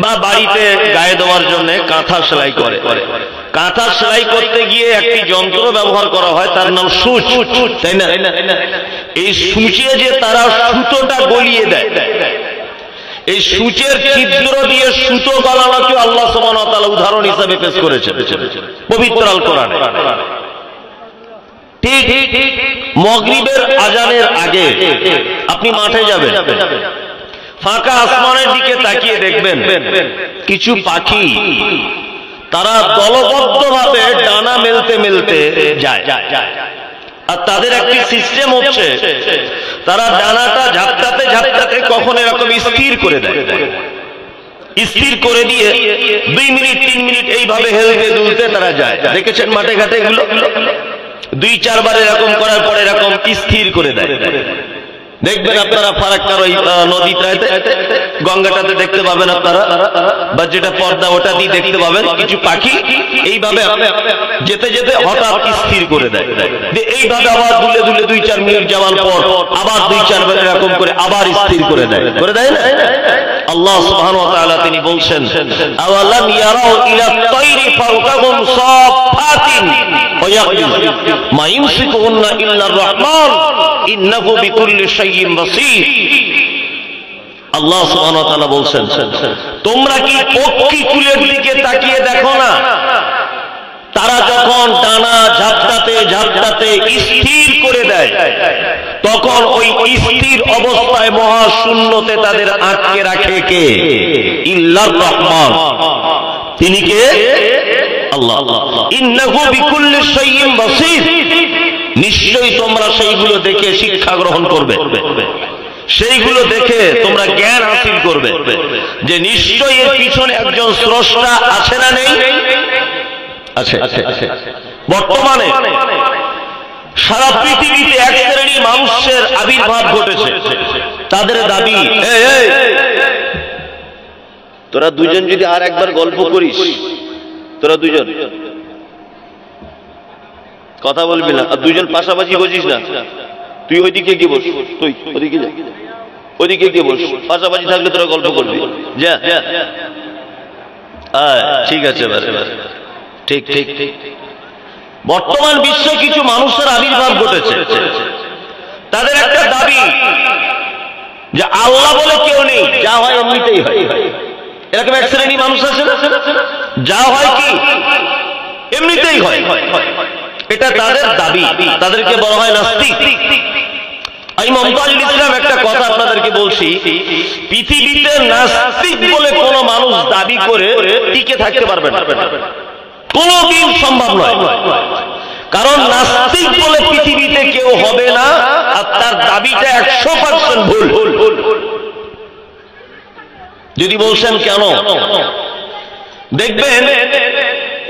বা বাড়িতে গায়ে দেওয়ার জন্য কাঁথা সেলাই করে। কাঁথা সেলাই করতে গিয়ে একটি যন্ত্র ব্যবহার করা হয়, তার নাম সূচ, তাই না? এই সূচে যে তারা সুতোটা গলিয়ে দেয়, এই সূচের ছিদ্র দিয়ে সুতো গলানোকে আল্লাহ সুবহানাহু ওয়া তাআলা উদাহরণ হিসেবে পেশ করেছেন পবিত্র আল কোরআনে। ঠিক মাগরিবের আজানের আগে আপনি মাঠে যাবেন, ফাঁকা আসমানের দিকে তাকিয়ে দেখবেন কিছু পাখি তারা দলবদ্ধভাবে ডানা মেলতে মেলতে যায়। আর তাদের একটি সিস্টেম হচ্ছে তারা ডানাটা ঝাপটাতে ঝাপটাতে কখন এরকম স্থির করে দেয়, স্থির করে দিয়ে 2 মিনিট 3 মিনিট এইভাবে হেলতে দুলতে তারা যায়। দেখেছেন মাঠে ঘাটে এগুলো? 2-4 বার এরকম করার পরে এরকম স্থির করে দেয়। দেখবেন আপনারা ফারাক্কার ওই নদীটাতে, গঙ্গাটাতে দেখতে পাবেন আপনারা, বা যেটা পর্দা ওটা দিয়ে দেখতে পাবেন কিছু পাখি এইভাবে যেতে যেতে হঠাৎ স্থির করে দেয়। এইভাবে আবার দুলে দুলে 2-4 মিনিট যাওয়ার পর আবার 2-4 বার এরকম করে আবার স্থির করে দেয় না? আল্লাহ সুবহানাহু ওয়া তাআলা তিনি বলছেন, আওয়ালাম ইয়ারাউ ইলা তাইরি ফাওকাহুম সাফাতিন ওয়া ইয়াকবিজ মা ইউমসিকুহুন্না ইল্লার রাহমান ইন্নাহু বিকুল্লি শাইইন বাসীর। আল্লাহ সুবহানাহু ওয়া তাআলা বলছেন, তোমরা কি পক্ষী কুলের দিকে তাকিয়ে দেখো না? তারা যখন ডানা ঝাপটাতে ঝাপটাতে স্থির করে দেয়, তখন ওই স্থির অবস্থায় মহাশূন্যতে তাদের আটকে রাখে কে? ইল্লার রহমান, তিনি কে? আল্লাহ। ইন্নাহু বিকুল্লি শাইইন বাসীর, নিশ্চয়ই তোমরা সেইগুলো দেখে শিক্ষা গ্রহণ করবে, সেইগুলো দেখে তোমরা জ্ঞান হাসিল করবে যে নিশ্চয়ই এর পিছনে একজন স্রষ্টা আছে না নেই? আছে। বর্তমানে সারা পৃথিবীতে এক শ্রেণীর মানুষের আবির্ভাব ঘটেছে। তাদের দাবি, তোরা দুজন যদি আর একবার গল্প করিস, তোরা দুজন কথা বলবি না, আর দুজন পাশাপাশি বসিস না, তুই ওইদিকে গিয়ে বস, তুই ওদিকে যা, ওইদিকে গিয়ে বস, পাশাপাশি থাকলে তোরা গল্প করবি, যা। ঠিক আছে, ঠিক ঠিক ঠিক। বর্তমান বিশ্বে কিছু মানুষের আবির্ভাব ঘটেছে। তাদের একটা দাবি যে আল্লাহ বলে কেউ নেই, যা হয় এমনিতেই হয়। এরকম এক শ্রেণী মানুষ আছে না, যা হয় কি এমনিতেই হয়, এটা তাদের দাবি। তাদেরকে বলা হয় নাস্তিক। আমি মমতাজুল ইসলাম একটা কথা আপনাদেরকে বলছি, পৃথিবীতে নাস্তিক বলে কোন মানুষ দাবি করে টিকে থাকতে পারবে না, কোনদিন সম্ভব নয়। কারণ নাস্তিক বলে পৃথিবীতে কেউ হবে না, আর তার দাবিটা 100% ভুল। যদি বলছেন কেন, দেখবেন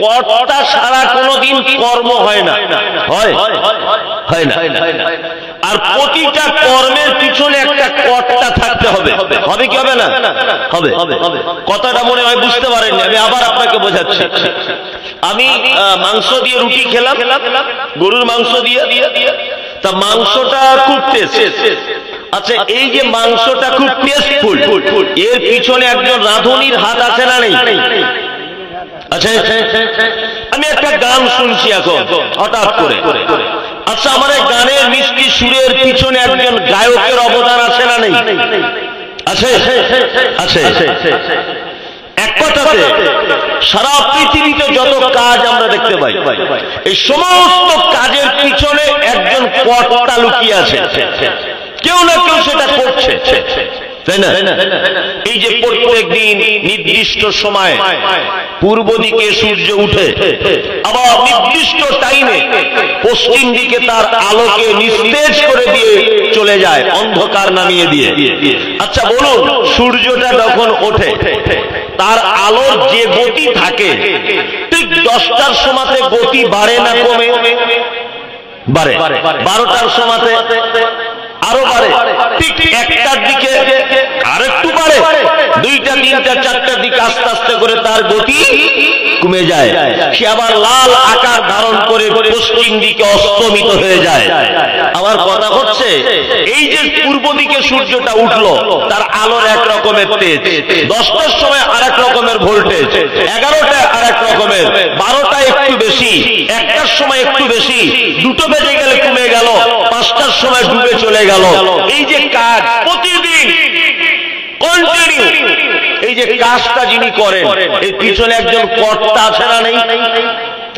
কর্তা ছাড়া কোনদিন কর্ম হয় না, হয় না। আর প্রতিটা কর্মের পিছনে একটা কর্তা থাকতে হবে, হবে কি হবে না? হবে। কথাটা মনে হয় বুঝতে পারেননি, আমি আবার আপনাকে বোঝাচ্ছি। আমি মাংস দিয়ে রুটি খেলাম, গরুর মাংস দিয়ে, তা মাংসটা খুব টেস্ট। আচ্ছা, এই যে মাংসটা খুব টেস্টফুল, এর পিছনে একজন রাঁধুনির হাত আছে না নেই? আচ্ছা, আমি একটা গান শুনছি এখন হঠাৎ করে। আচ্ছা, আমার এই গানের মিষ্টি সুরের পিছনে একজন গায়কের অবদান আছে না নেই? আছে। এক কথাতে সারা পৃথিবীতে যত কাজ আমরা দেখতে পাই, এই সমস্ত কাজের পিছনে একজন কর্তা লুকিয়ে আছে, কেউ না কেউ সেটা করছে, তাই না? এই যে প্রত্যেক দিন নির্দিষ্ট সময় পূর্ব দিকে সূর্য উঠে, আবার নির্দিষ্ট টাইমে পশ্চিম দিকে তার আলোকে নিস্তেজ করে দিয়ে চলে যায়, অন্ধকার নামিয়ে দিয়ে। আচ্ছা বলুন, সূর্যটা যখন ওঠে তার আলোর যে গতি থাকে, ঠিক 10টার সময়তে গতি বাড়ে না কমে? বাড়ে। 12টার সময়তে আরো বাড়ে, ঠিক 1টার দিকে আরেকটু বাড়ে, 2টা 3টা 4টার দিকে আস্তে আস্তে করে তার গতি কমে যায়, সে আবার লাল আকার ধারণ করে পশ্চিম দিকে অস্তমিত হয়ে যায়। আমার কথা হচ্ছে এই যে পূর্ব দিকে সূর্যটা উঠলো, তার আলোর এক রকমের তেজ, 10টার সময় আর এক রকমের ভোল্টেজ, 11টায় আর এক রকমের, 12টায় একটু বেশি, 1টার সময় একটু বেশি, 2টো বেজে গেলে কমে গেল, 5টার সময় ডুবে চলে গেল। এই যে কাজ প্রতিদিন কন্টিনিউ, এই যে কাজটা যিনি করেন এর পিছনে একজন কর্তা আছে না নেই?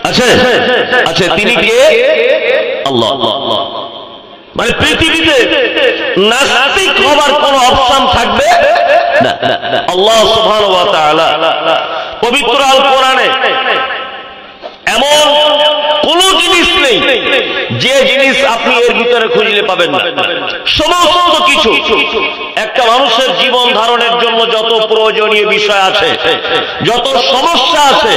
আছে, আছে। তিনি কে? আল্লাহ। মানে পৃথিবীতে নাস্তিক হবার কোন অপশন থাকবে না। আল্লাহ সুবহানাহু ওয়া তাআলা পবিত্র আল কোরআনে এমন কোন জিনিস নেই যে জিনিস আপনি এর ভিতরে খুঁজলে পাবেন না। সমস্ত কিছু একটা মানুষের জীবন ধারণের জন্য যত প্রয়োজনীয় বিষয় আছে, যত সমস্যা আছে,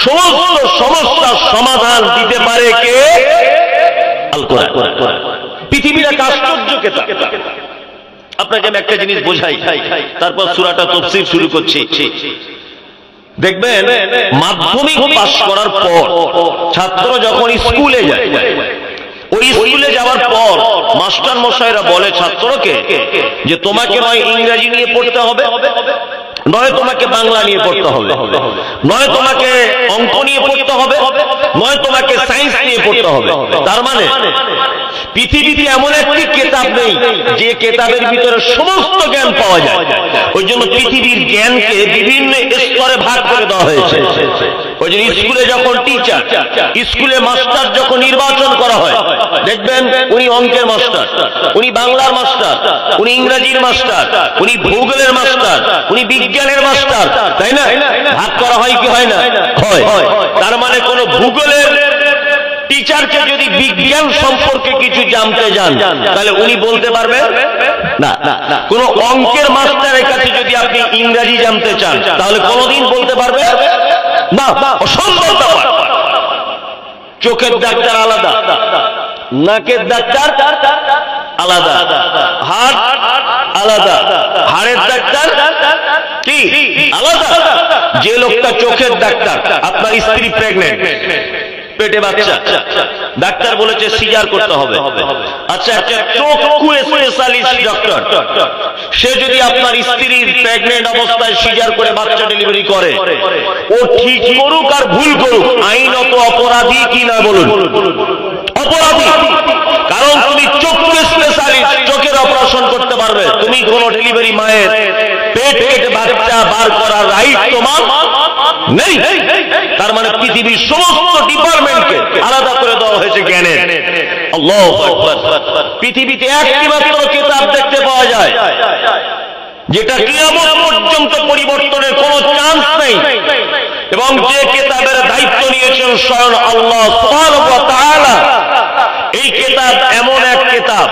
সমস্ত সমস্যার সমাধান দিতে পারে কে? আল কোরআন। পৃথিবীর এক আশ্চর্য কিতাব। আপনাকে আমি একটা জিনিস বোঝাই, তারপর সূরাটা তাফসীর শুরু করছি। দেখবেন মাধ্যমিক পাস করার পর ছাত্র যখন স্কুলে যায়, ওই স্কুলে যাওয়ার পর মাস্টার মশাইরা বলে ছাত্রকে যে তোমাকে নয় ইংরেজি নিয়ে পড়তে হবে, নয় তোমাকে বাংলা নিয়ে পড়তে হবে, নয় তোমাকে অঙ্ক নিয়ে পড়তে হবে, নয় তোমাকে সায়েন্স নিয়ে পড়তে হবে। তার মানে পৃথিবীতে এমন একটি কিতাব নেই যে কিতাবের ভিতরে সমস্ত জ্ঞান পাওয়া যায়। ওই জন্য পৃথিবীর জ্ঞানকে বিভিন্ন স্তরে ভাগ করে দেওয়া হয়েছে। ওই জন্য স্কুলে যখন টিচার, স্কুলে মাস্টার যখন নির্বাচন করা হয়, দেখবেন উনি অঙ্কের মাস্টার, উনি বাংলার মাস্টার, উনি ইংরেজির মাস্টার, উনি ভূগোলের মাস্টার, উনি বিজ্ঞানের মাস্টার, তাই না? ভাগ করা হয় কি হয় না? হয়। তার মানে কোন ভূগোলের টিচারকে যদি বিজ্ঞান সম্পর্কে কিছু জানতে যান, তাহলে উনি বলতে পারবেন না। কোন অঙ্কের মাস্টারের কাছে যদি আপনি ইংরেজি জানতে চান, তাহলে কোনদিন বলতে পারবে না, অসম্ভব ব্যাপার। চোখের ডাক্তার আলাদা, নাকের ডাক্তার আলাদা, হাড় আলাদা, হাড়ের ডাক্তার কি আলাদা। যে লোকটা চোখের ডাক্তার, আপনার স্ত্রী প্রেগনেন্ট, পেটে বাচ্চা, ডাক্তার বলেছে সিজার করতে হবে। আচ্ছা, একটা চক্ষু স্পেশালিস্ট ডক্টর, সে যদি আপনার স্ত্রীর প্রেগনেন্ট অবস্থায় সিজার করে বাচ্চা ডেলিভারি করে, ও ঠিক করুক আর ভুল করুক, আইনত অপরাধী কি না বলুন? অপরাধী। কারণ তুমি চক্ষু স্পেশালিস্ট, চোখের অপারেশন করতে পারবে, তুমি কোন ডেলিভারি মায়ের পেট কেটে বাচ্চা বার করার রাইট তোমার নেই। তার মানে পৃথিবীর সমস্ত ডিপার্টমেন্টকে আলাদা করে দেওয়া হয়েছে জ্ঞানের। আল্লাহু আকবার। পৃথিবীতে একটি মাত্র কিতাব দেখতে পাওয়া যায় যেটা কিয়ামত পর্যন্ত পরিবর্তনের কোনো চান্স নেই, এবং যে কিতাবের দায়িত্ব নিয়েছেন স্বয়ং আল্লাহ সুবহানাহু ওয়া তাআলা। এই কিতাব এমন এক কিতাব,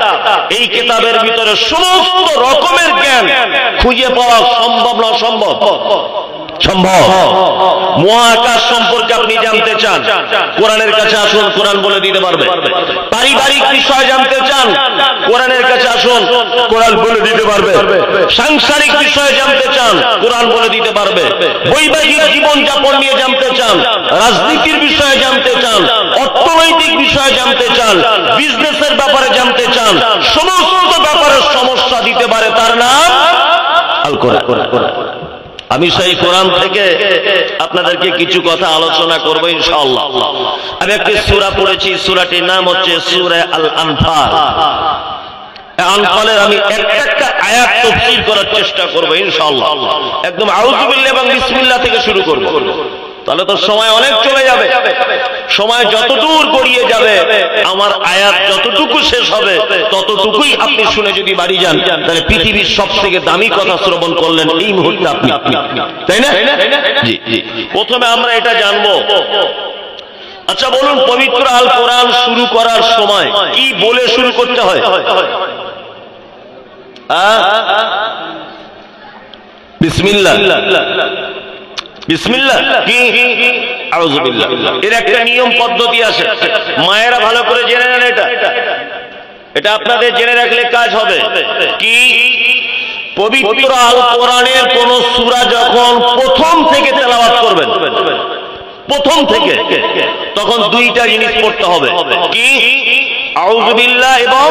এই কিতাবের ভিতরে সমস্ত রকমের জ্ঞান খুঁজে পাওয়া সম্ভব না সম্ভব? সম্ভব। মহাকাশ সম্পর্কে আপনি জানতে চান, কোরআনের কাছে আসুন, কোরআন বলে দিতে পারবে। পারিবারিক বিষয় জানতে চান, কোরআনের কাছে আসুন, কোরআন বলে দিতে পারবে। সাংসারিক বিষয় জানতে চান, কোরআন বলে দিতে পারবে। বৈবাহিক জীবন যাপন নিয়ে জানতে চান, রাজনীতির বিষয়ে জানতে চান, অর্থনৈতিক বিষয়ে জানতে চান, বিজনেসের ব্যাপারে জানতে চান, সমস্ত ব্যাপারের সমস্যা দিতে পারে, তার নাম আল কোরআন। আমি সেই কোরআন থেকে আপনাদেরকে কিছু কথা আলোচনা করব ইনশাআল্লাহ। আমি একটি সূরা পড়েছি, সূরাটির নাম হচ্ছে সূরা আল আনফাল। আনফালের আমি একটা আয়াত তাফসীর করার চেষ্টা করব ইনশাআল্লাহ। একদম আউযু বিল্লাহি এবং বিসমিল্লাহ থেকে শুরু করব, তাহলে তো সময় অনেক চলে যাবে। সময় যতদূর গড়িয়ে যাবে, আমার আয়াত যতটুকু শেষ হবে ততটুকুই আপনি শুনে যদি বাড়ি যান, তাহলে পৃথিবীর সবথেকে দামি কথা শ্রবণ করলেন এই মুহূর্তে আপনি, তাই না? জি জি। প্রথমে আমরা এটা জানবো, আচ্ছা বলুন, পবিত্র আল কোরআন শুরু করার সময় কি বলে শুরু করতে হয়? বিসমিল্লাহ। বিসমিল্লাহ কি? আউযু বিল্লাহ। এর একটা নিয়ম পদ্ধতি আছে, মায়েরা ভালো করে জেনে নেন। এটা আপনাদের জেনে রাখলে কাজ হবে কি? পবিত্র আল কোরআনের কোন সূরা যখন প্রথম প্রথম থেকে, তখন দুইটা জিনিস পড়তে হবে, কি আউযু বিল্লাহ এবং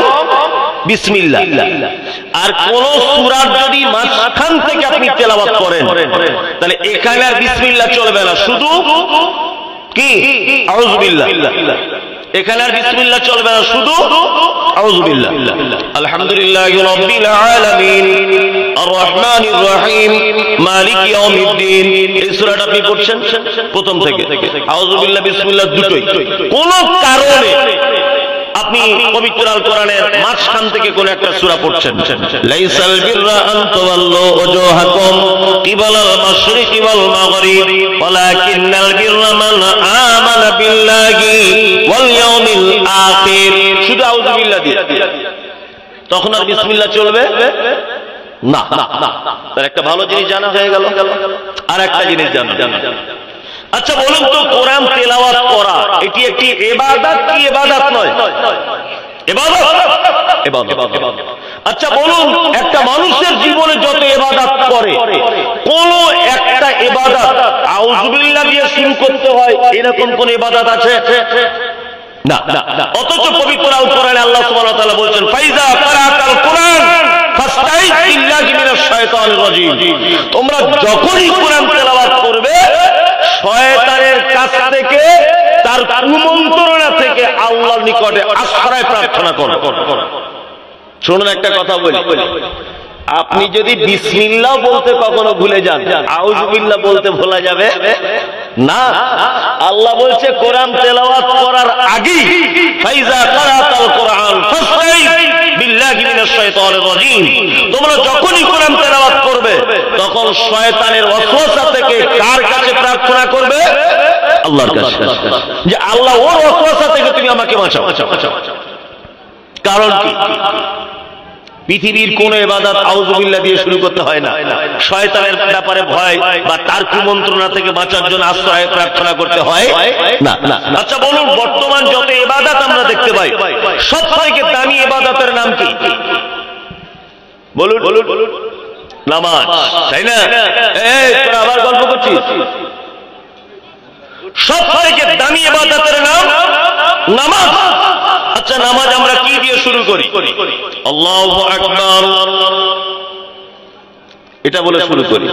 বিসমিল্লাহ। আর কোন সূরার যদি মাঝখান থেকে আপনি তেলাওয়াত করেন তাহলে এখানে আর বিসমিল্লাহ চলবে না, শুধু কি আউযু বিল্লাহ। এখানে আর বিসমিল্লাহ চলবে না, শুধু আউযু বিল্লাহ। আলহামদুলিল্লাহি রাব্বিল আলামিন আর রহমানির রহিম মালিকি ইয়াউমিদ্দিন, এই সূরাটা আপনি পড়ছেন প্রথম থেকে, আউযু বিল্লাহ বিসমিল্লাহ দুটোই। কোন কারণে আপনি পবিত্র আল কোরআনের মাঝখান থেকে কোন একটা সূরা পড়ছেন, লাইসাল বিররা আন তাওয়াল্লু ওয়াজহাকুম কিবালাল মাশরিকি ওয়াল মাগরিব ওয়ালাকিন্নাল বিররা মান আমানা বিল্লাহি ওয়াল ইয়াউমিল আখির, শুধু আউযু বিল্লাহ দিয়ে, তখন আর বিসমিল্লাহ চলবে না। তার একটা ভালো জিনিস জানা হয়ে গেল। আর একটা জিনিস জানা, আচ্ছা বলুন তো, কোরআন তেলাওয়াত করা এটি একটি ইবাদত কি ইবাদত নয়? ইবাদত, ইবাদত। আচ্ছা বলুন, একটা মানুষের জীবনে যত ইবাদত করে, কোন একটা ইবাদত আউযু বিল্লাহ দিয়ে শুরু করতে হয় এরকম কোন ইবাদত আছে? না। অথচ পবিত্র আল কোরআনে আল্লাহ সুবহানাহু ওয়া তাআলা বলেছেন, ফাইজা ক্রাআতাল কোরআন ফাস্তাইজ বিল্লাহি মিনাশ শাইতানির রাজীম, তোমরা যখনই কোরআন তেলাওয়াত করবে শয়তানের কাছ থেকে, তার কুমন্ত্রণা থেকে আল্লাহর নিকটে আশ্রয় প্রার্থনা করো। শুনুন একটা কথা বলি, আপনি যদি বিসমিল্লাহ বলতে কখনো ভুলে যান, আউযু বিল্লাহ বলতে ভোলা যাবে না। আল্লাহ বলছে কোরআন তেলাওয়াত করার আগে ফাইজা ক্রাআতাল কোরআন ফাস্তাইজ বিল্লাহি মিনাশ শাইতানির রাজীম, তোমরা যখনই কোরআন তেলাওয়াত করবে তখন শয়তানের ওয়াসওয়াসা থেকে কার কাছে প্রার্থনা করবে? আল্লাহর কাছে, যে আল্লাহ ওর ওয়াসওয়াসা থেকে তুমি আমাকে বাঁচাও। কারণ কি? পৃথিবীর কোন ইবাদত আউযু বিল্লাহ দিয়ে শুরু করতে হয় না। শয়তানের ব্যাপারে ভয় বা তার কুমন্ত্রণা থেকে বাঁচার জন্য আশ্রয় প্রার্থনা করতে হয় না। আচ্ছা বলুন, বর্তমান যত ইবাদত আমরা দেখতে পাই, সবথেকে দামি ইবাদতের নাম কি? বলুন। নামাজ, তাই না? এই তোরা আবার গল্প করছিস? সবথেকে দামি ইবাদতের নাম নামাজ। আচ্ছা নামাজ আমরা কি দিয়ে শুরু করি? আল্লাহু আকবার, এটা বলে শুরু করি।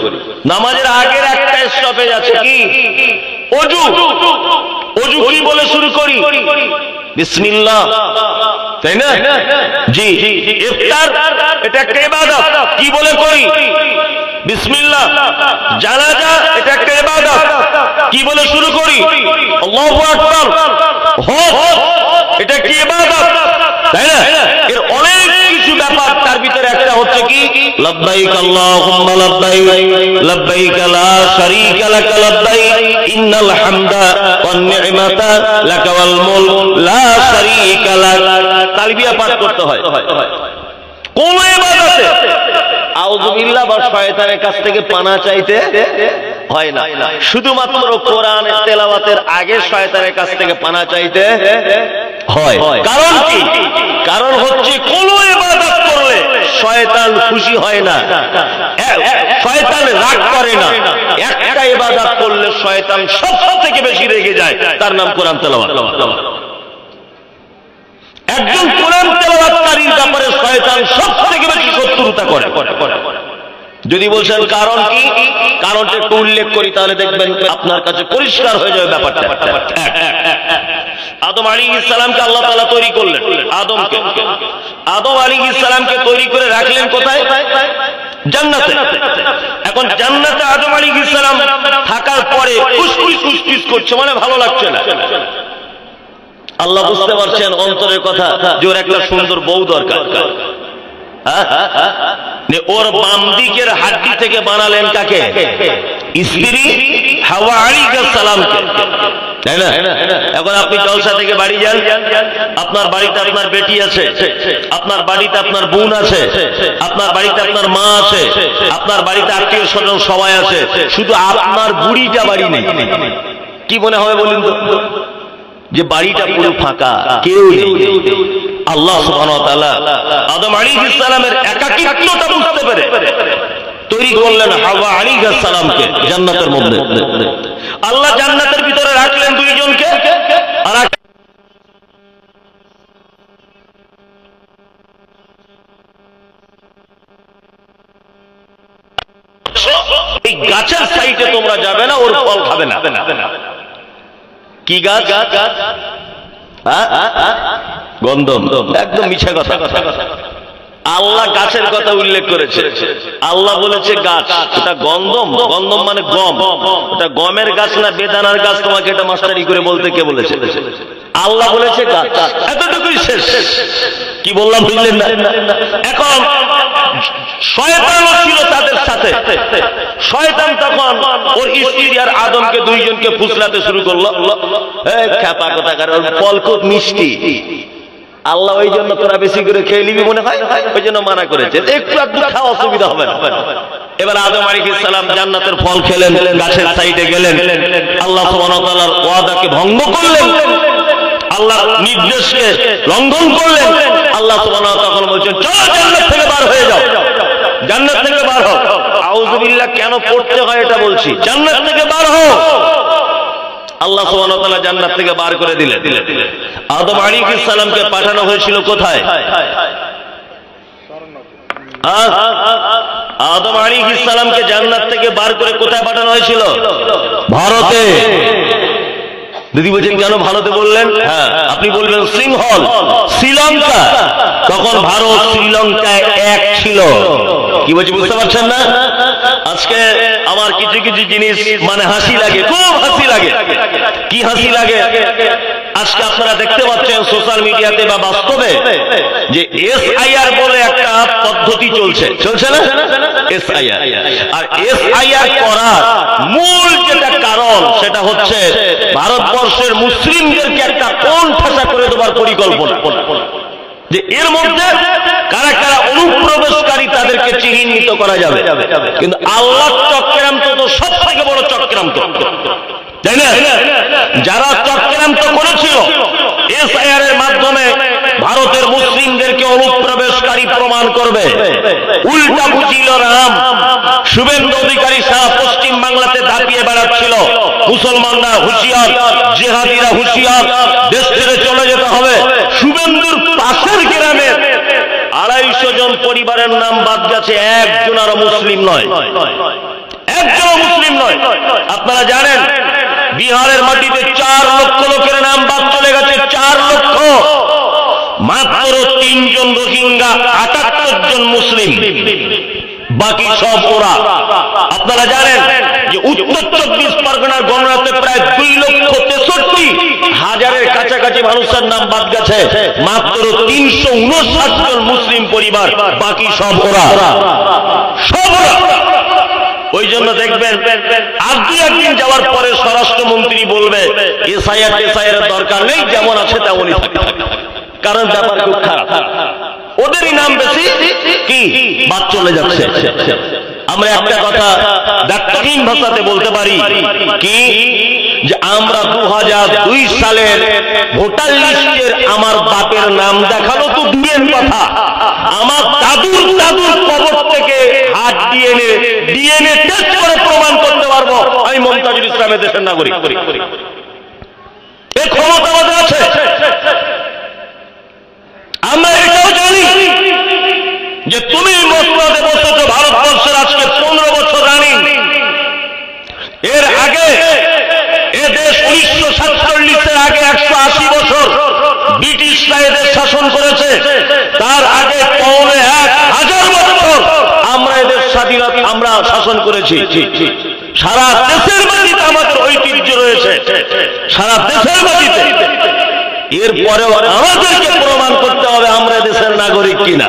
নামাজের আগের একটা স্টপেজ আছে, কি? ওযু। ওযু কি বলে শুরু করি? বিসমিল্লাহ, তাই না? জি। ইফতার, এটা একটা ইবাদত, কি বলে করি? বিসমিল্লাহ। জানাজা, এটা একটা ইবাদত, কি বলে শুরু করি? আল্লাহু আকবার। হজ, এটা কি ইবাদত, তাই না? এর অনেক কিছু ব্যাপার, তার ভিতরে একটা হচ্ছে কি? লাব্বাইক আল্লাহুম্মা লাব্বাইক লাব্বাইক লা শারীকা লাক লাব্বাইক ইন্নাল হামদা ওয়ান নি'মাতা লাকা ওয়াল মুলক লা শারীকা লাক। তালবিয়া পাঠ করতে হয়। কোন ইবাদতে আউযু বিল্লাহ বা শয়তানের কাছ থেকে পানা চাইতে হয় না। শুধুমাত্র কোরআন তেলাওয়াতের আগে শয়তানের কাছ থেকে পানা চাইতে হয়। কারণ কি? কারণ হচ্ছে কোন ইবাদত করলে শয়তান খুশি হয় না, শয়তান রাগ করে না। একটা ইবাদত করলে শয়তান সবথেকে বেশি রেগে যায়, তার নাম কোরআন তেলাওয়াত। একজন কোরআন তেলাওয়াতকারীর ব্যাপারে শয়তান সবথেকে বেশি শত্রুতা করে। যদি বলছেন কারণ কি, কারণটা একটু উল্লেখ করি, তাহলে দেখবেন আপনার কাছে পরিষ্কার হয়ে যাবে ব্যাপারটা। আদম আলাইহিস সালামকে আল্লাহ তাআলা তৈরি করলেন। আদম আলাইহিস সালামকে তৈরি করে রাখলেন কোথায়? জান্নাতে। এখন জান্নাতে আদম আলাইহিস সালাম থাকার পরে ফুসফুস করছে, মানে ভালো লাগছে না। আল্লাহ বুঝতে পারছেন অন্তরের কথা, যে ওর একটা সুন্দর বউ দরকার। ওর বাম দিকের হাড্ডি থেকে বানালেন কাকে? স্ত্রী হাওয়া আলাইহিস সালামকে, তাই না? এখন আপনি জলসা থেকে বাড়ি যান, আপনার বাড়িতে আপনার বেটি আছে, আপনার বাড়িতে আপনার বোন আছে, আপনার বাড়িতে আপনার মা আছে, আপনার বাড়িতে আত্মীয় স্বজন সবাই আছে, শুধু আপনার বুড়িটা বাড়ি নেই। কি মনে হবে বলুন তো? যে বাড়িটা পুরো ফাঁকা, কেউ নেই। আল্লাহ সুবহানাহু ওয়া তাআলা আদম আলাইহিস সালামের একাকিত্বটা বুঝতে পেরে তৈরি করলেন হাওয়া আলাইহিস সালামকে জান্নাতের মধ্যে। আল্লাহ জান্নাতের ভিতরে রাখলেন দুইজনকে, আর এই গাছের সাইডে তোমরা যাবে না, ওর ফল খাবে না। কি গাছ? গন্ধম। একদম মিছা কথা। আল্লাহ গাছের কথা উল্লেখ করেছে। আল্লাহ বলেছে গাছ, এটা গন্ধম। গন্ধম মানে গম, এটা গমের গাছ না বেদানার গাছ? তোমাকে এটা মাস্টারি করে বলতে কে বলেছে? আল্লাহ বলেছে গাছ, এতটুকুই শেষ। কি বললাম বুঝলেন না? এখন শয়তানও ছিল তাদের সাথে। শয়তান তখন ওর স্ত্রী আর আদমকে দুইজনকে ফুসলাতে শুরু করলো, খ্যাপা কোথাকার, ওর ফল খুব মিষ্টি। আল্লাহ ওই জন্য তোরা বেশি করে খেয়ে নিবি মনে হয়, ওই জন্য মানা করেছে, একটু একটু খাওয়া অসুবিধা হবে না। এবার আদম আলাইহিস সালাম জান্নাতের ফল খেলেন, গাছের সাইডে গেলেন, আল্লাহ সুবহানাহু ওয়া তাআলার ওয়াদাকে ভঙ্গ করলেন, আল্লাহর নির্দেশকে লঙ্ঘন করলেন। আল্লাহ সুবহানাহু ওয়া তাআলা বলছেন, চলো জান্নাত থেকে বার হয়ে যাও, জান্নাত থেকে বার হও। আউযু বিল্লাহ কেন পড়তে হয় এটা বলছি, জান্নাত থেকে বার হও। আল্লাহ সুবহানাহু ওয়া তাআলা জান্নাত থেকে বার করে দিলেন। আদম আলাইহিস সালামকে পাঠানো হয়েছিল কোথায়? আদম আলাইহিস সালামকে জান্নাত থেকে বার করে কোথায় পাঠানো হয়েছিল? ভারতে। দিদি বলছেন কেন ভারতে বললেন? হ্যাঁ, আপনি বলবেন সিংহল, শ্রীলঙ্কা। তখন ভারত শ্রীলঙ্কায় এক ছিল। কি বলছি বুঝতে পারছেন না? আজকে আমার কিছু কিছু জিনিস মানে হাসি লাগে, খুব হাসি লাগে। কি হাসি লাগে? আজকে আপনারা দেখতে পাচ্ছেন সোশ্যাল মিডিয়াতে বা বাস্তবে যে এসআইআর বলে একটা পদ্ধতি চলছে না? এসআইআর। আর এসআইআর করার মূল যেটা কারণ সেটা হচ্ছে ভারতবর্ষের মুসলিমদেরকে একটা কোণ ঠাসা করে দেওয়ার পরিকল্পনা, যে এর মধ্যে কারা কারা অনুপ্রবেশকারী তাদেরকে চিহ্নিত করা যাবে। কিন্তু আল্লাহর চক্রান্ত তো সব থেকে বড় চক্রান্ত, তাই না? যারা চক্রান্ত করেছিল এসআইআর এর মাধ্যমে ভারতের মুসলিমদেরকে অনুপ্রবেশকারী প্রমাণ করবে, উল্টা বুঝিল রাম। শুভেন্দু অধিকারী সারা পশ্চিম বাংলাতে দাপিয়ে বেড়াচ্ছিল, মুসলমানরা হুঁশিয়ার, জিহাদিরা হুঁশিয়ার, দেশ ছেড়ে চলে যেতে হবে। শুভেন্দুর পাশের গ্রামে 250 জন পরিবারের নাম বাদ গেছে, একজন আরো মুসলিম নয়, একজন মুসলিম নয়। আপনারা জানেন বিহারের মাটিতে 4 লক্ষ লোকের নাম বাদ চলে গেছে, 4 লক্ষ। মাত্র 3 জন রোহিঙ্গা, 78 জন মুসলিম, বাকি সব ওরা। আপনারা জানেন যে উত্তর 24 পরগনার গণনাতে প্রায় 2,63,000-এর কাছাকাছি মানুষের নাম বাদ গেছে, মাত্র 359 জন মুসলিম পরিবার, বাকি সব ওরা, সব ওরা। ওই জন্য দেখবেন আর 2-1 দিন যাওয়ার পরে স্বরাষ্ট্রমন্ত্রী বলবে এসআইআর এর দরকার নেই, যেমন আছে তেমনই থাকে। কারণ ব্যাপার খুব খারাপ, ওদেরই নাম বেশি কি বাদ চলে যাচ্ছে। আমরা একটা কথা ডাক্তারহীন ভাষাতে বলতে পারি কি, যে আমরা 2002 সালের ভোটার লিস্টের আমার বাপের নাম দেখানো তো দূরের কথা, আমার দাদুর কবর থেকে হাত ডিএনএ টেস্ট করে প্রমাণ করতে পারবো আমি মমতাজুল ইসলামের দেশের নাগরিক। এই ক্ষমতা আমাদের আছে। আমরা এটাও জানি যে তুমি মসনদে বসেছো ভারতবর্ষের আজকে 15 বছর রানিং। এর আগে এদেশ 1947-এর আগে 180 বছর ব্রিটিশরা এদের শাসন করেছে। তার আগে 1000 বছর আমরা এদের স্বাধীনতা আমরা শাসন করেছি। সারা দেশের মাটিতে আমাদের ঐতিহ্য রয়েছে, সারা দেশের মাটিতে। এরপরেও আমাদেরকে প্রমাণ করতে হবে আমরা দেশের নাগরিক কিনা।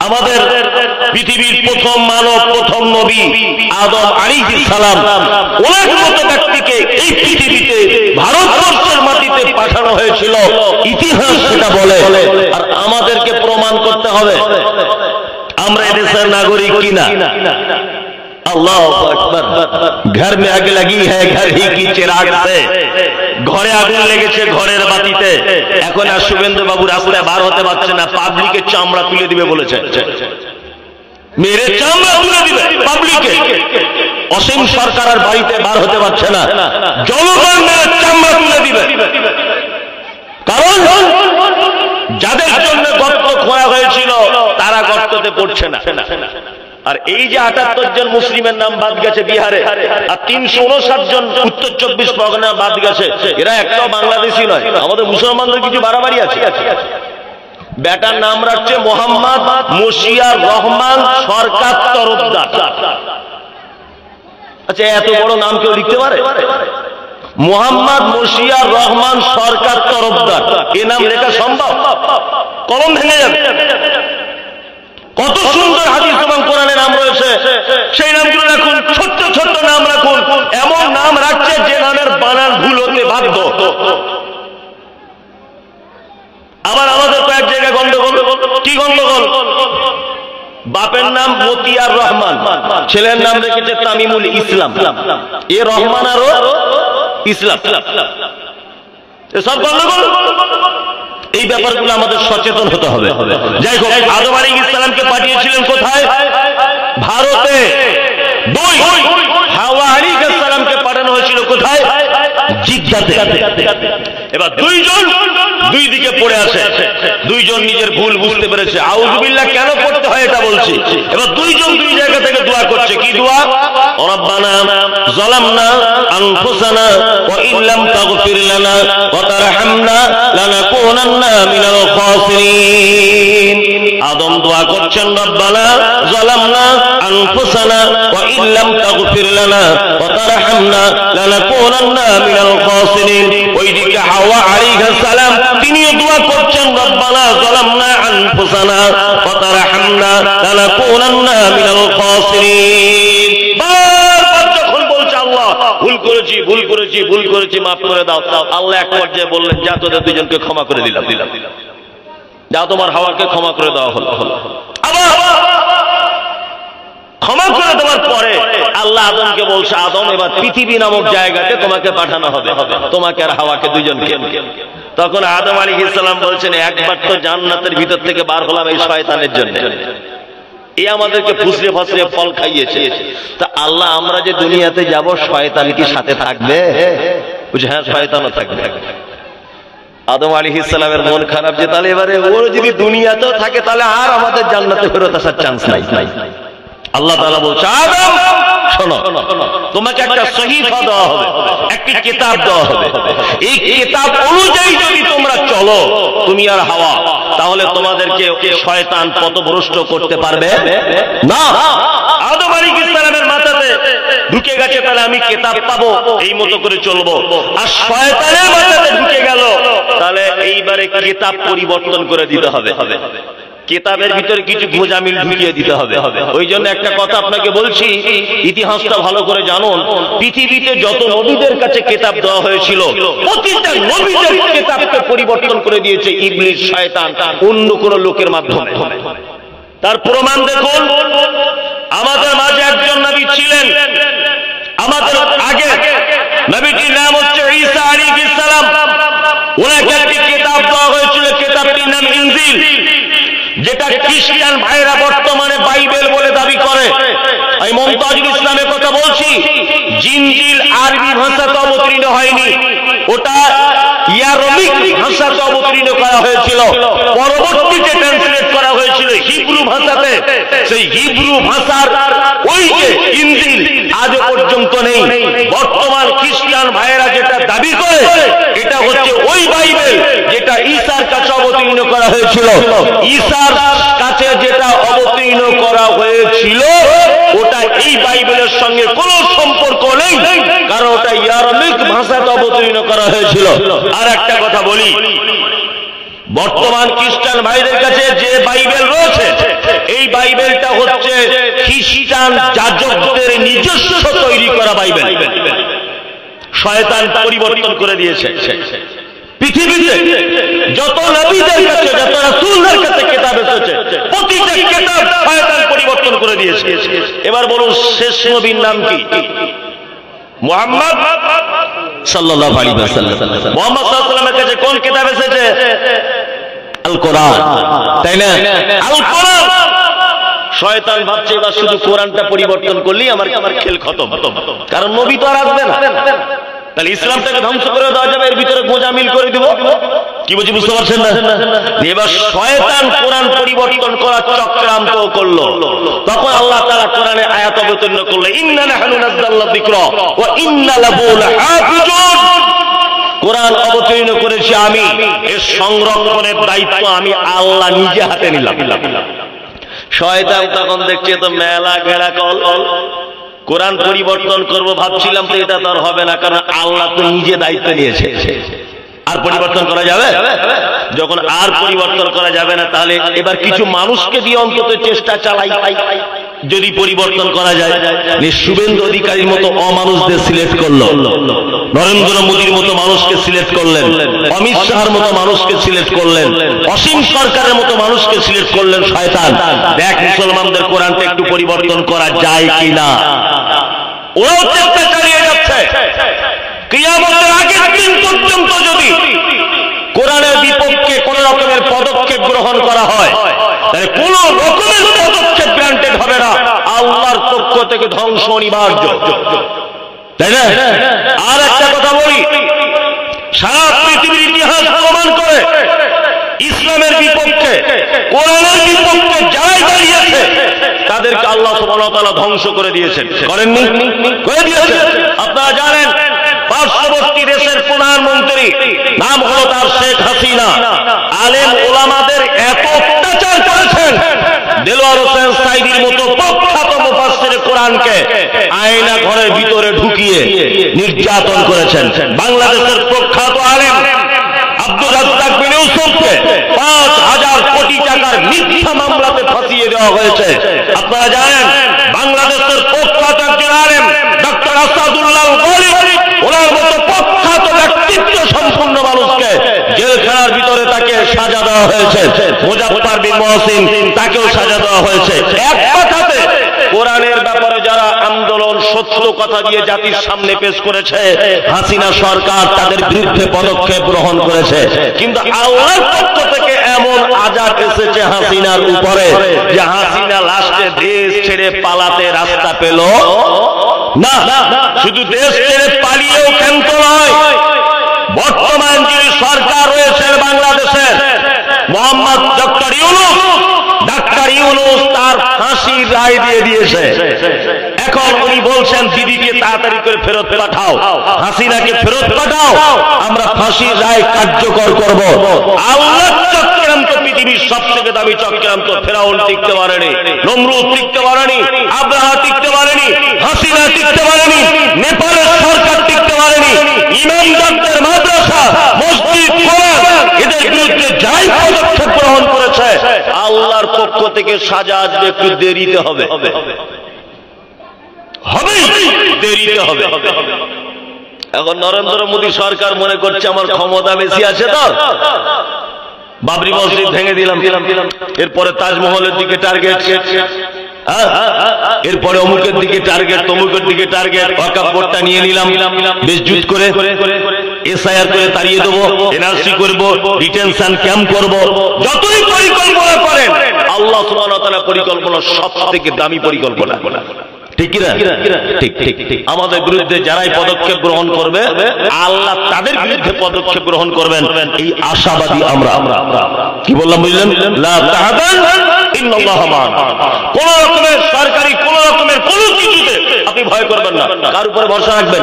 আমাদের পৃথিবীর প্রথম মানব, প্রথম নবী আদম আলাইহিস সালাম, ওনার মতো ব্যক্তিকে এই পৃথিবীতে ভারতবর্ষের মাটিতে পাঠানো হয়েছিল, ইতিহাস সেটা বলে। আর আমাদেরকে প্রমাণ করতে হবে আমরা এদেশের নাগরিক কিনা। আল্লাহু আকবার। ঘর মে আগ লাগি হ্যায় ঘর হি কি চিরাগ সে, ঘরে আগুন লেগেছে ঘরের বাতিতে। এখন আর শুভেন্দু বাবু রাস্তায় বার হতে পারছে না, পাবলিকের চামড়া তুলে দিবে বলেছে। মেরে চামড়া তুলে দিবে পাবলিকে। অসীম সরকার আর বাড়িতে বার হতে পারছে না, জনগণ মেরে চামড়া তুলে দিবে। কারণ যাদের জন্য গর্ত খোঁড়া হয়েছিল তারা গর্ততে পড়ছে না। আর এই যে 78 জন মুসলিমের নাম বাদ গেছে বিহারে, আর 359 জন উত্তর 24 পরগনা বাদ গেছে, এরা একটাও বাংলাদেশি নয়। আমাদের মুসলমানদের কিছু বাড়াবাড়ি আছে। বেটার নাম রাখছে মোহাম্মদ মশিয়ার রহমান সরকার তরফদার। আচ্ছা, এত বড় নাম কেউ লিখতে পারে? মোহাম্মদ মশিয়ার রহমান সরকার তরফদার, এ নাম লেখা সম্ভব? কলম ভেঙে যাবে। কত সুন্দর হাদিস এবং কোরআনে নাম রয়েছে, সেই নামগুলো রাখুন। ছোট্ট ছোট্ট নাম রাখুন, এমন নাম রাখছে যে নামের বানান ভুল হতে বাধ্য। আবার আমাদের কয়েক জায়গায় গন্ডগোল। কি গন্ডগোল? বাপের নাম মতিয়ার রহমান, ছেলের নাম রেখেছে তামিমুল ইসলাম। এ রহমান আরো ইসলাম, এসব গন্ডগোল। এই ব্যাপারগুলো আমাদের সচেতন হতে হবে। যাই হোক, আদম আলাইহিস সালামকে পাঠিয়েছিলেন কোথায়? ভারতে। হাওয়া আলাইহিস সালামকে পাঠানো হয়েছিল কোথায়? জিদ্দাতে। এবার দুইজন দুই দিকে পড়ে আছে, দুইজন নিজের ভুল বুঝতে পেরেছে। আউযুবিল্লাহ কেন পড়তে হয় এটা বলছি। এবার দুইজন দুই জায়গা থেকে দোয়া করছে। কি দোয়া? রব্বানা যালামনা আনফুসানা ওয়া ইল্লাম তাগফির লানা ওয়া তারহামনা লানাকুনান্না মিনাল খাসিরিন। আদম দোয়া করছেন, রব্বানা যালামনা আনফুসানা ওয়া ইল্লাম তাগফির লানা ওয়া তারহামনা লানাকুনান্না মিনাল খাসিরিন। ওইদিকে হাওয়া আলাইহিস সালাম তিনিও দোয়া করছেন, রব্বানা যালামনা আনফুসানা ওয়া তারহামনা লানাকুনান্না মিনাল খাসিরিন। বারবার যখন বলছে আল্লাহ ভুল করেছি ভুল করেছি ভুল করেছি মাফ করে দাও, আল্লাহ এক পর্যায়ে বললেন, যা তোদের দুজনকে ক্ষমা করে দিলাম, যা তোমার হাওয়াকে ক্ষমা করে দেওয়া হলো। আবার ক্ষমা করে দেওয়ার পরে আল্লাহ আদমকে বলছে, আদম এবার পৃথিবী নামক জায়গাতে তোমাকে পাঠানো হবে, তোমাকে আর হাওয়াকে দুজনকে। তখন আদম আলাইহিস সালাম বলছেন, একবার তো জান্নাতের ভিতর থেকে বার হলাম এই শয়তানের জন্য, এ আমাদেরকে ফুসরে ফাসরে ফল খাইয়েছে। তা আল্লাহ, আমরা যে দুনিয়াতে যাব শয়তান কি সাথে থাকবে? বুঝে, হ্যাঁ শয়তানও থাকবে। আদম আলাইহিস সালামের মন খারাপ যে তাহলে এবারে ওর যদি দুনিয়াতেও থাকে তাহলে আর আমাদের জান্নাতে ফেরত আসার চান্স নাই। আল্লাহ তাআলা বলছে, আদম শোনো, তোমাকে একটা সহিফা দেওয়া হবে, একটি কিতাব দেওয়া হবে। এই কিতাব অনুযায়ী যদি তোমরা চলো, তুমি আর হাওয়া, তাহলে তোমাদেরকে শয়তান পথভ্রষ্ট করতে পারবে না। আদম আলাইহিস সালামের মাথাতে ঢুকে গেছে, তাহলে আমি কিতাব পাবো, এই মতো করে চলবো। আর শয়তানের মাথাতে ঢুকে গেল, তাহলে এইবারে কিতাব পরিবর্তন করে দিতে হবে। কিতাবের ভিতরে কিছু গোজামিল ঢুকিয়ে দিতে হবে। ওই জন্য একটা কথা আপনাকে বলছি, ইতিহাসটা ভালো করে জানুন। পৃথিবীতে যত নবীদের কাছে কিতাব দেওয়া হয়েছিল, প্রতিটা নবীদের কিতাবকে পরিবর্তন করে দিয়েছে ইবলিস, শয়তান, অন্য কোন লোকের মাধ্যমে। তার প্রমাণ দেখুন, আমাদের মাঝে একজন নবী ছিলেন, আমাদের আগে নবীটির নাম হচ্ছে ঈসা আলাইহিস সালাম। ওনাকে একটি কিতাব দেওয়া হয়েছিল, কিতাবটির নাম ইনজিল, যেটা খ্রিস্টান ভাইরা বর্তমানে বাইবেল বলে দাবি করে। আমি মুমতাজুল ইসলামের কথা বলছি। জিনজিল আরবি ভাষাতে অবতীর্ণ হয়নি, ওটা ইয়ারমিক ভাষাতে অবতীর্ণ করা হয়েছিল। পরবর্তীতে ট্রান্সলেট করা হয়েছিল হিব্রু ভাষাতে। সেই হিব্রু ভাষার ওই যে ইনজিল আজও পর্যন্ত নেই। বর্তমান খ্রিস্টান ভাইরা যেটা দাবি করে, এটা হচ্ছে ওই বাইবেল যেটা ঈসার কাছে অবতীর্ণ করা হয়েছিল। ঈসার কাছে যেটা অবতীর্ণ করা হয়েছিল ওটা এই বাইবেলের সঙ্গে কোনো সম্পর্ক নেই, কারণ ওটা ইয়ারমিক ভাষাতে অবতীর্ণ করা হয়েছিল। আর একটা কথা বলি, বর্তমান খ্রিস্টান ভাইদের কাছে যে বাইবেল রয়েছে, এই বাইবেলটা হচ্ছে খ্রিস্টান যাজকদের নিজস্ব তৈরি করা বাইবেল। শয়তান পরিবর্তন করে দিয়েছে। পৃথিবীতে যত নবীদের কাছে, যত রাসূলদের কাছে কিতাব এসেছে, প্রতিটা কিতাব শয়তান পরিবর্তন করে দিয়েছে। এবার বলুন, শেষ নবীর নাম কি? মুহাম্মদ সাল্লাল্লাহু আলাইহি ওয়াসাল্লাম। মুহাম্মদ সাল্লাল্লাহু আলাইহি ওয়াসাল্লামের কাছে কোন কিতাব এসেছে? আল কোরআন, তাই না? আল কোরআন শয়তান ভাবছে এবার শুধু কোরআনটা পরিবর্তন করলেই আমার খেল খতম, কারণ নবী তো আর আসবে না। তাহলে ইসলামটাকে ধ্বংস করে দেওয়া যাবে, এর ভিতরে গোজামিল করে দিব। কি বলছি বুঝতে পারছেন না? এবার শয়তান কোরআন পরিবর্তন করার চক্রান্ত করলো, তখন আল্লাহ তাআলা কোরআনে আয়াত অবতীর্ণ করলেন, ইন্না নাহনু নাযালনা যিকরা ওয়া ইন্না লাহু লাহাফিজুন। কোরআন অবতীর্ণ করেছি আমি, এর সংরক্ষণের দায়িত্ব আমি আল্লাহ নিজে হাতে নিলাম। শয়তান তখন দেখছে তো মেলা ঘেরা কল, কোরআন পরিবর্তন করব ভাবছিলাম তো এটা তো আর হবে না, কারণ আল্লাহ তো নিজে দায়িত্ব নিয়েছে। আর পরিবর্তন করা যাবে? যখন আর পরিবর্তন করা যাবে না, তাহলে এবার কিছু মানুষকে দিয়ে অন্তত চেষ্টা চালাই, যদি পরিবর্তন করা যায়। শুভেন্দু অধিকারীর মতো অমানুষদের সিলেক্ট করলো, নরেন্দ্র মোদীর মতো মানুষকে সিলেক্ট করলেন, অমিত শাহর মতো মানুষকে সিলেক্ট করলেন, অসীম সরকারের মতো মানুষকে সিলেক্ট করলেন শয়তান। দেখ মুসলমানদের কোরআনটা একটু পরিবর্তন করা যায় কিনা। ওরাও চেষ্টা চালিয়ে যাচ্ছে। কিয়ামতের আগের দিন পর্যন্ত যদি কোরআনের বিপক্ষে কোন রকমের পদক্ষেপ গ্রহণ করা হয়, তাহলে কোন রকমের পদক্ষেপ গ্রান্টেড হবে না, আল্লাহর পক্ষ থেকে ধ্বংস অনিবার্য, তাই না? আর একটা কথা বলি, সারা পৃথিবীর ইতিহাস প্রমাণ করে ইসলামের বিপক্ষে, কোরআনের বিপক্ষে যারাই দাঁড়িয়েছে তাদেরকে আল্লাহ সুবহানাহু ওয়া তাআলা ধ্বংস করে দিয়েছেন। করেননি? করে দিয়েছেন। আপনারা জানেন পার্শ্ববর্তী দেশের প্রধানমন্ত্রী, নাম হলো তার শেখ হাসিনা, আলেম ওলামাদের এত অত্যাচার করেছেন, দেলোয়ার হোসেন সাইদির মতো প্রখ্যাত মুফাসসিরে কোরআনকে আয়না ঘরের ভিতরে ঢুকিয়ে নির্যাতন করেছেন। বাংলাদেশের প্রখ্যাত আলেম আব্দুর রাজ্জাক বিন ইউসুফকে ৫,০০০ কোটি টাকার মিথ্যা মামলাতে ফাঁসিয়ে দেওয়া হয়েছে। আপনারা জানেন বাংলাদেশের প্রখ্যাত একজন আলেম ডক্টর আসাদুল্লাহ গনি, ওনার মতো প্রখ্যাত ব্যক্তিত্ব সম্পূর্ণ মানুষকে জেলখানার ভিতরে তাকে সাজা দেওয়া হয়েছে। মুজাফফর বিন মহসিন, তাকেও সাজা দেওয়া হয়েছে। এক কথাতে কোরআনের ব্যাপারে যারা আন্দোলন সত্য কথা দিয়ে জাতির সামনে পেশ করেছে, হাসিনা সরকার তাদের বিরুদ্ধে পদক্ষেপ গ্রহণ করেছে। কিন্তু আল্লাহর পক্ষ থেকে এমন আযাব এসেছে হাসিনার উপরে যে হাসিনা লাস্টে দেশ ছেড়ে পালাতে রাস্তা পেল না। শুধু দেশ ছেড়ে পালিয়েও ক্ষান্ত নয়, বর্তমান যিনি সরকার রয়েছে বাংলাদেশের মোহাম্মদ ডক্টর ইউনূস তার ফাঁসির রায় দিয়ে দিয়েছে। এখন উনি বলছেন দিদিকে তাড়াতাড়ি করে ফেরত পাঠাও, হাসিনাকে ফেরত পাঠাও, আমরা ফাঁসির রায় কার্যকর করব। আল্লাহর চক্রান্ত, পৃথিবীর সবথেকে দামি চক্রান্ত। ফেরাউন টিকতে পারেনি, নমরুদ টিকতে পারেনি, আব্রাহা টিকতে পারেনি, হাসিনা টিকতে পারেনি, নেপালের সরকার টিকতে পারেনি। ইমামদারদের মাদ্রাসা, মসজিদ, কোরআন, এদের বিরুদ্ধে যাই পদক্ষেপ গ্রহণ করেছে আল্লাহর পক্ষ থেকে সাজা আসবে, একটু দেরিতে হবে, দেরিতে হবে। এখন নরেন্দ্র মোদী সরকার মনে করছে আমার ক্ষমতা বেশি আছে, তো বাবরি মসজিদ ভেঙে দিলাম, এরপরে তাজমহলের দিকে টার্গেট, এরপরে অমুকের দিকে টার্গেট, তমুকের দিকে টার্গেট, ওয়াকফ বোর্ডটা নিয়ে নিলাম, বেশ জুত করে এসআইআর করে তাড়িয়ে দেবো, এনআরসি করব, ডিটেনশন ক্যাম্প করব। যতই পরিকল্পনা করেন, আল্লাহ সুবহানাহু ওয়া তাআলা পরিকল্পনা সবথেকে দামি পরিকল্পনা। ঠিক কিনা? ঠিক ঠিক ঠিক। আমাদের বিরুদ্ধে যারাই পদক্ষেপ গ্রহণ করবে আল্লাহ তাদের বিরুদ্ধে পদক্ষেপ গ্রহণ করবেন, এই আশাবাদী আমরা। কি বললাম বুঝলেন? লা তাহজান ইন্নাল্লাহা মা'ানা। কোন রকমের সরকারি, কোন রকমের কোন কিছুতে আপনি ভয় করবেন না। কার উপরে ভরসা রাখবেন?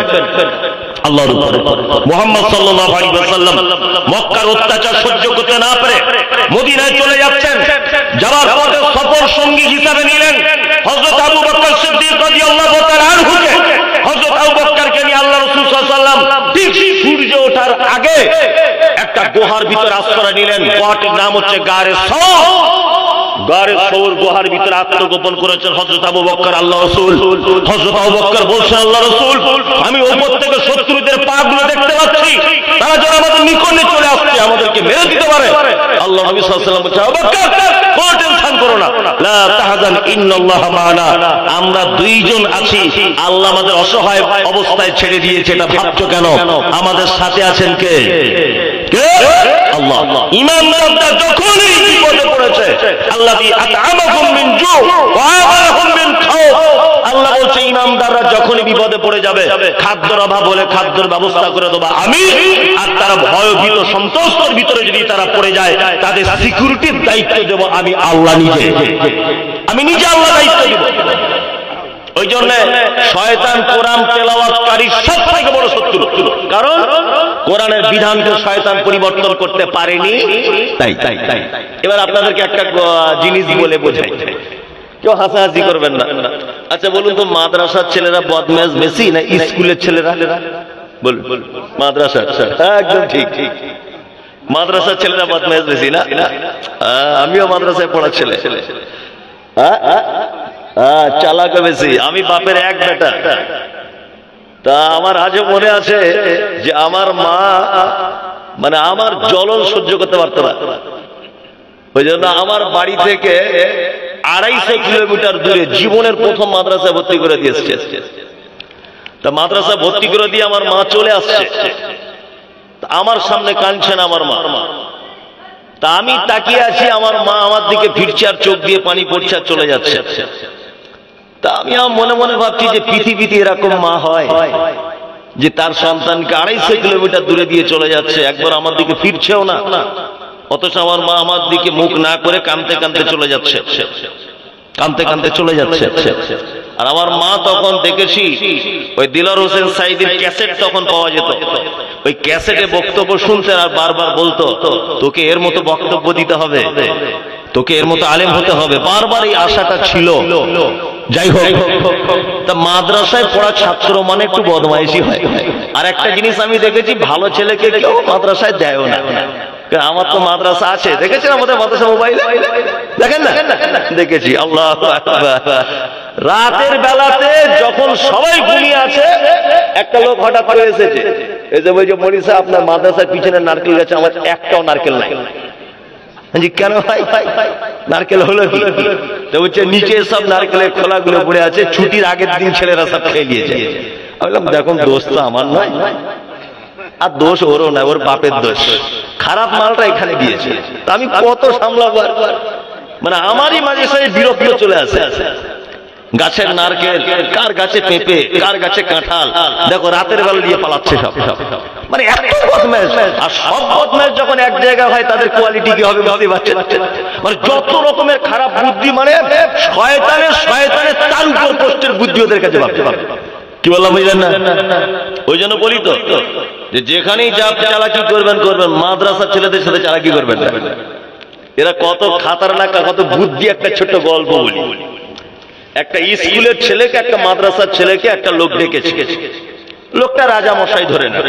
আল্লাহর উপরে। মুহাম্মদ সাল্লাল্লাহু আলাইহি ওয়াসাল্লাম মক্কার অত্যাচার সহ্য করতে না পেরে মদিনায় চলে যাচ্ছেন। যাওয়ার পথে সফর সঙ্গী হিসাবে নিলেন হযরত আবু বকর সিদ্দিক রাদিয়াল্লাহু তাআলা আনহুকে। হযরত আবু বকরকে নিয়ে আল্লাহ রাসূল সাল্লাল্লাহু আলাইহি ওয়াসাল্লাম ঠিক সূর্য ওঠার আগে একটা গুহার ভিতর আশ্রয় নিলেন। গুহাটির নাম হচ্ছে গারে সওর। গারে সওর গুহার ভিতরে আত্মগোপন করেছেন হযরত আবু বকর, আল্লাহ রাসূল। হযরত আবু বকর বলছেন, আল্লাহ রাসূল, আমি উপর থেকে শত্রুদের পাগুলো দেখতে পাচ্ছি, তারা যারা আমাদের নিকটে চলে আসছে আমাদেরকে মেরে দিতে পারে। আল্লাহ নবী সাল্লাল্লাহু আলাইহি ওয়াসাল্লাম বলছেন, আবু বকর কোনো টেনশন করো না, লা তাহজান ইন্নাল্লাহা মা'ানা। আমরা দুইজন আছি, আল্লাহ আমাদের অসহায় অবস্থায় ছেড়ে দিয়েছে, এটা ভাবছো কেন? আমাদের সাথে আছেন কে? কে? আল্লাহ। ইমানদাররা যখনই বিপদে পড়েছে আল্লাযী আত'আমাকুম মিন জু' ওয়া আমানাকুম মিন খাউফ। আল্লাহ বলছে ইমানদাররা যখনই বিপদে পড়ে যাবে, খাদ্যের অভাব হলে খাদ্যের ব্যবস্থা করে দেব আমি, আর তারা ভয়ভীত সন্ত্রস্তের ভিতরে যদি তারা পড়ে যায়, তাদের সিকিউরিটির দায়িত্ব দেব আমি আল্লাহ নিজে। আমি নিজে আল্লাহ দায়িত্ব দেব। ওই জন্য শয়তান কোরআন তেলাওয়াতকারী সবথেকে বড় শত্রু, কারণ কোরআনের বিধানকে শয়তান পরিবর্তন করতে পারেনি। তাই এবার আপনাদেরকে একটা জিনিস বলে বোঝাই, কেউ হাসাহাসি করবেন না। আচ্ছা বলুন তো, মাদ্রাসার ছেলেরা বদমাশ বেশি না স্কুলের ছেলেরা? বলুন। মাদ্রাসার, একদম ঠিক। মাদ্রাসার ছেলেরা বদমাশ বেশি না? আমিও মাদ্রাসায় পড়া ছেলে। চালাক বেশি। আমি বাপের এক বেটা। তা আমার আজও মনে আছে যে আমার মা মানে আমার জ্বলন সহ্য করতে পারত না। ওই জন্য আমার বাড়ি থেকে 250 কিলোমিটার দূরে জীবনের প্রথম মাদ্রাসায় ভর্তি করে দিয়েছে। তা মাদ্রাসা ভর্তি করে দিয়ে আমার মা চলে আসছে, আমার সামনে কাঁদছেন আমার মা। তা আমি তাকিয়ে আছি, আমার মা আমার দিকে ফিরছে আর চোখ দিয়ে পানি পড়ছে আর চলে যাচ্ছে। তা আমি মনে মনে ভাবছি যে পৃথিবীতে এরকম মা হয় যে তার সন্তানকে 250 কিলোমিটার দূরে দিয়ে চলে যাচ্ছে, একবার আমার দিকে ফিরছেও না, অথচ আমার মা আমার দিকে মুখ না করে কাঁদতে কাঁদতে চলে যাচ্ছে, কাঁদতে কাঁদতে চলে যাচ্ছে। আর আমার মা তখন দেখেছি ওই দিলওয়ার হোসেন সাঈদীর ক্যাসেট তখন পাওয়া যেত, ওই ক্যাসেটে বক্তব্য শুনতেন আর বারবার বলতো তোকে এর মতো বক্তব্য দিতে হবে, তোকে এর মতো আলেম হতে হবে, বারবার এই আশাটা ছিল। যাই হোক, তা মাদ্রাসায় পড়া ছাত্র মানে একটু বদমাইশি হয়। আর একটা জিনিস আমি দেখেছি, ভালো ছেলেকে কেউ মাদ্রাসায় দেয়ও না। আমার তো মাদ্রাসা আছে, দেখেছেন আমাদের মাদ্রাসা মোবাইলে, দেখেন না? দেখেছি। আল্লাহু আকবার। রাতের বেলাতে যখন সবাই ঘুমিয়ে আছে, একটা লোক হঠাৎ করে এসেছে, এই যে বলছে মনীষা আপনার মাদ্রাসার পিছনে নারকেল গাছে আমার একটাও নারকেল নাই। কেন ভাই, নারকেল হলো কি? তো বলছে নিচে সব নারকেলের খোলাগুলো পড়ে আছে, ছুটির আগের দিন ছেলেরা সব খেয়ে নিয়েছে। আমি বললাম দেখুন দোষ তো আমার নয়, আর দোষ ওরও না, ওর বাপের দোষ, খারাপ মালটা এখানে দিয়েছে। আমি কত সামলাবো, মানে আমারই মাঝে সাথে বিরক্ত চলে আসে। গাছের নারকেল, কার গাছে পেঁপে, কার গাছে কাঁঠাল, দেখো রাতের বেলা দিয়ে পালাচ্ছে সব। মানে এত বদমাশ, আর সব বদমাশ যখন এক জায়গায় হয় তাদের কোয়ালিটি কি হবে বুঝতে পারছেন? মানে যত রকমের খারাপ বুদ্ধি, মানে শয়তানের তার উপর পোস্টের বুদ্ধি ওদের কাছে ভাবতে পারবে। কি বললাম বুঝলেন না? ওই জন্য বলি তো যে যেখানেই যা চালাকি করবেন, মাদ্রাসার ছেলেদের সাথে চালাকি করবেন না। এরা কত খাতারনাক, কত বুদ্ধি। একটা ছোট্ট গল্প বলি। একটা স্কুলের ছেলেকে, একটা মাদ্রাসার ছেলেকে একটা লোক ডেকেছে। লোকটা রাজা মশাই ধরে না,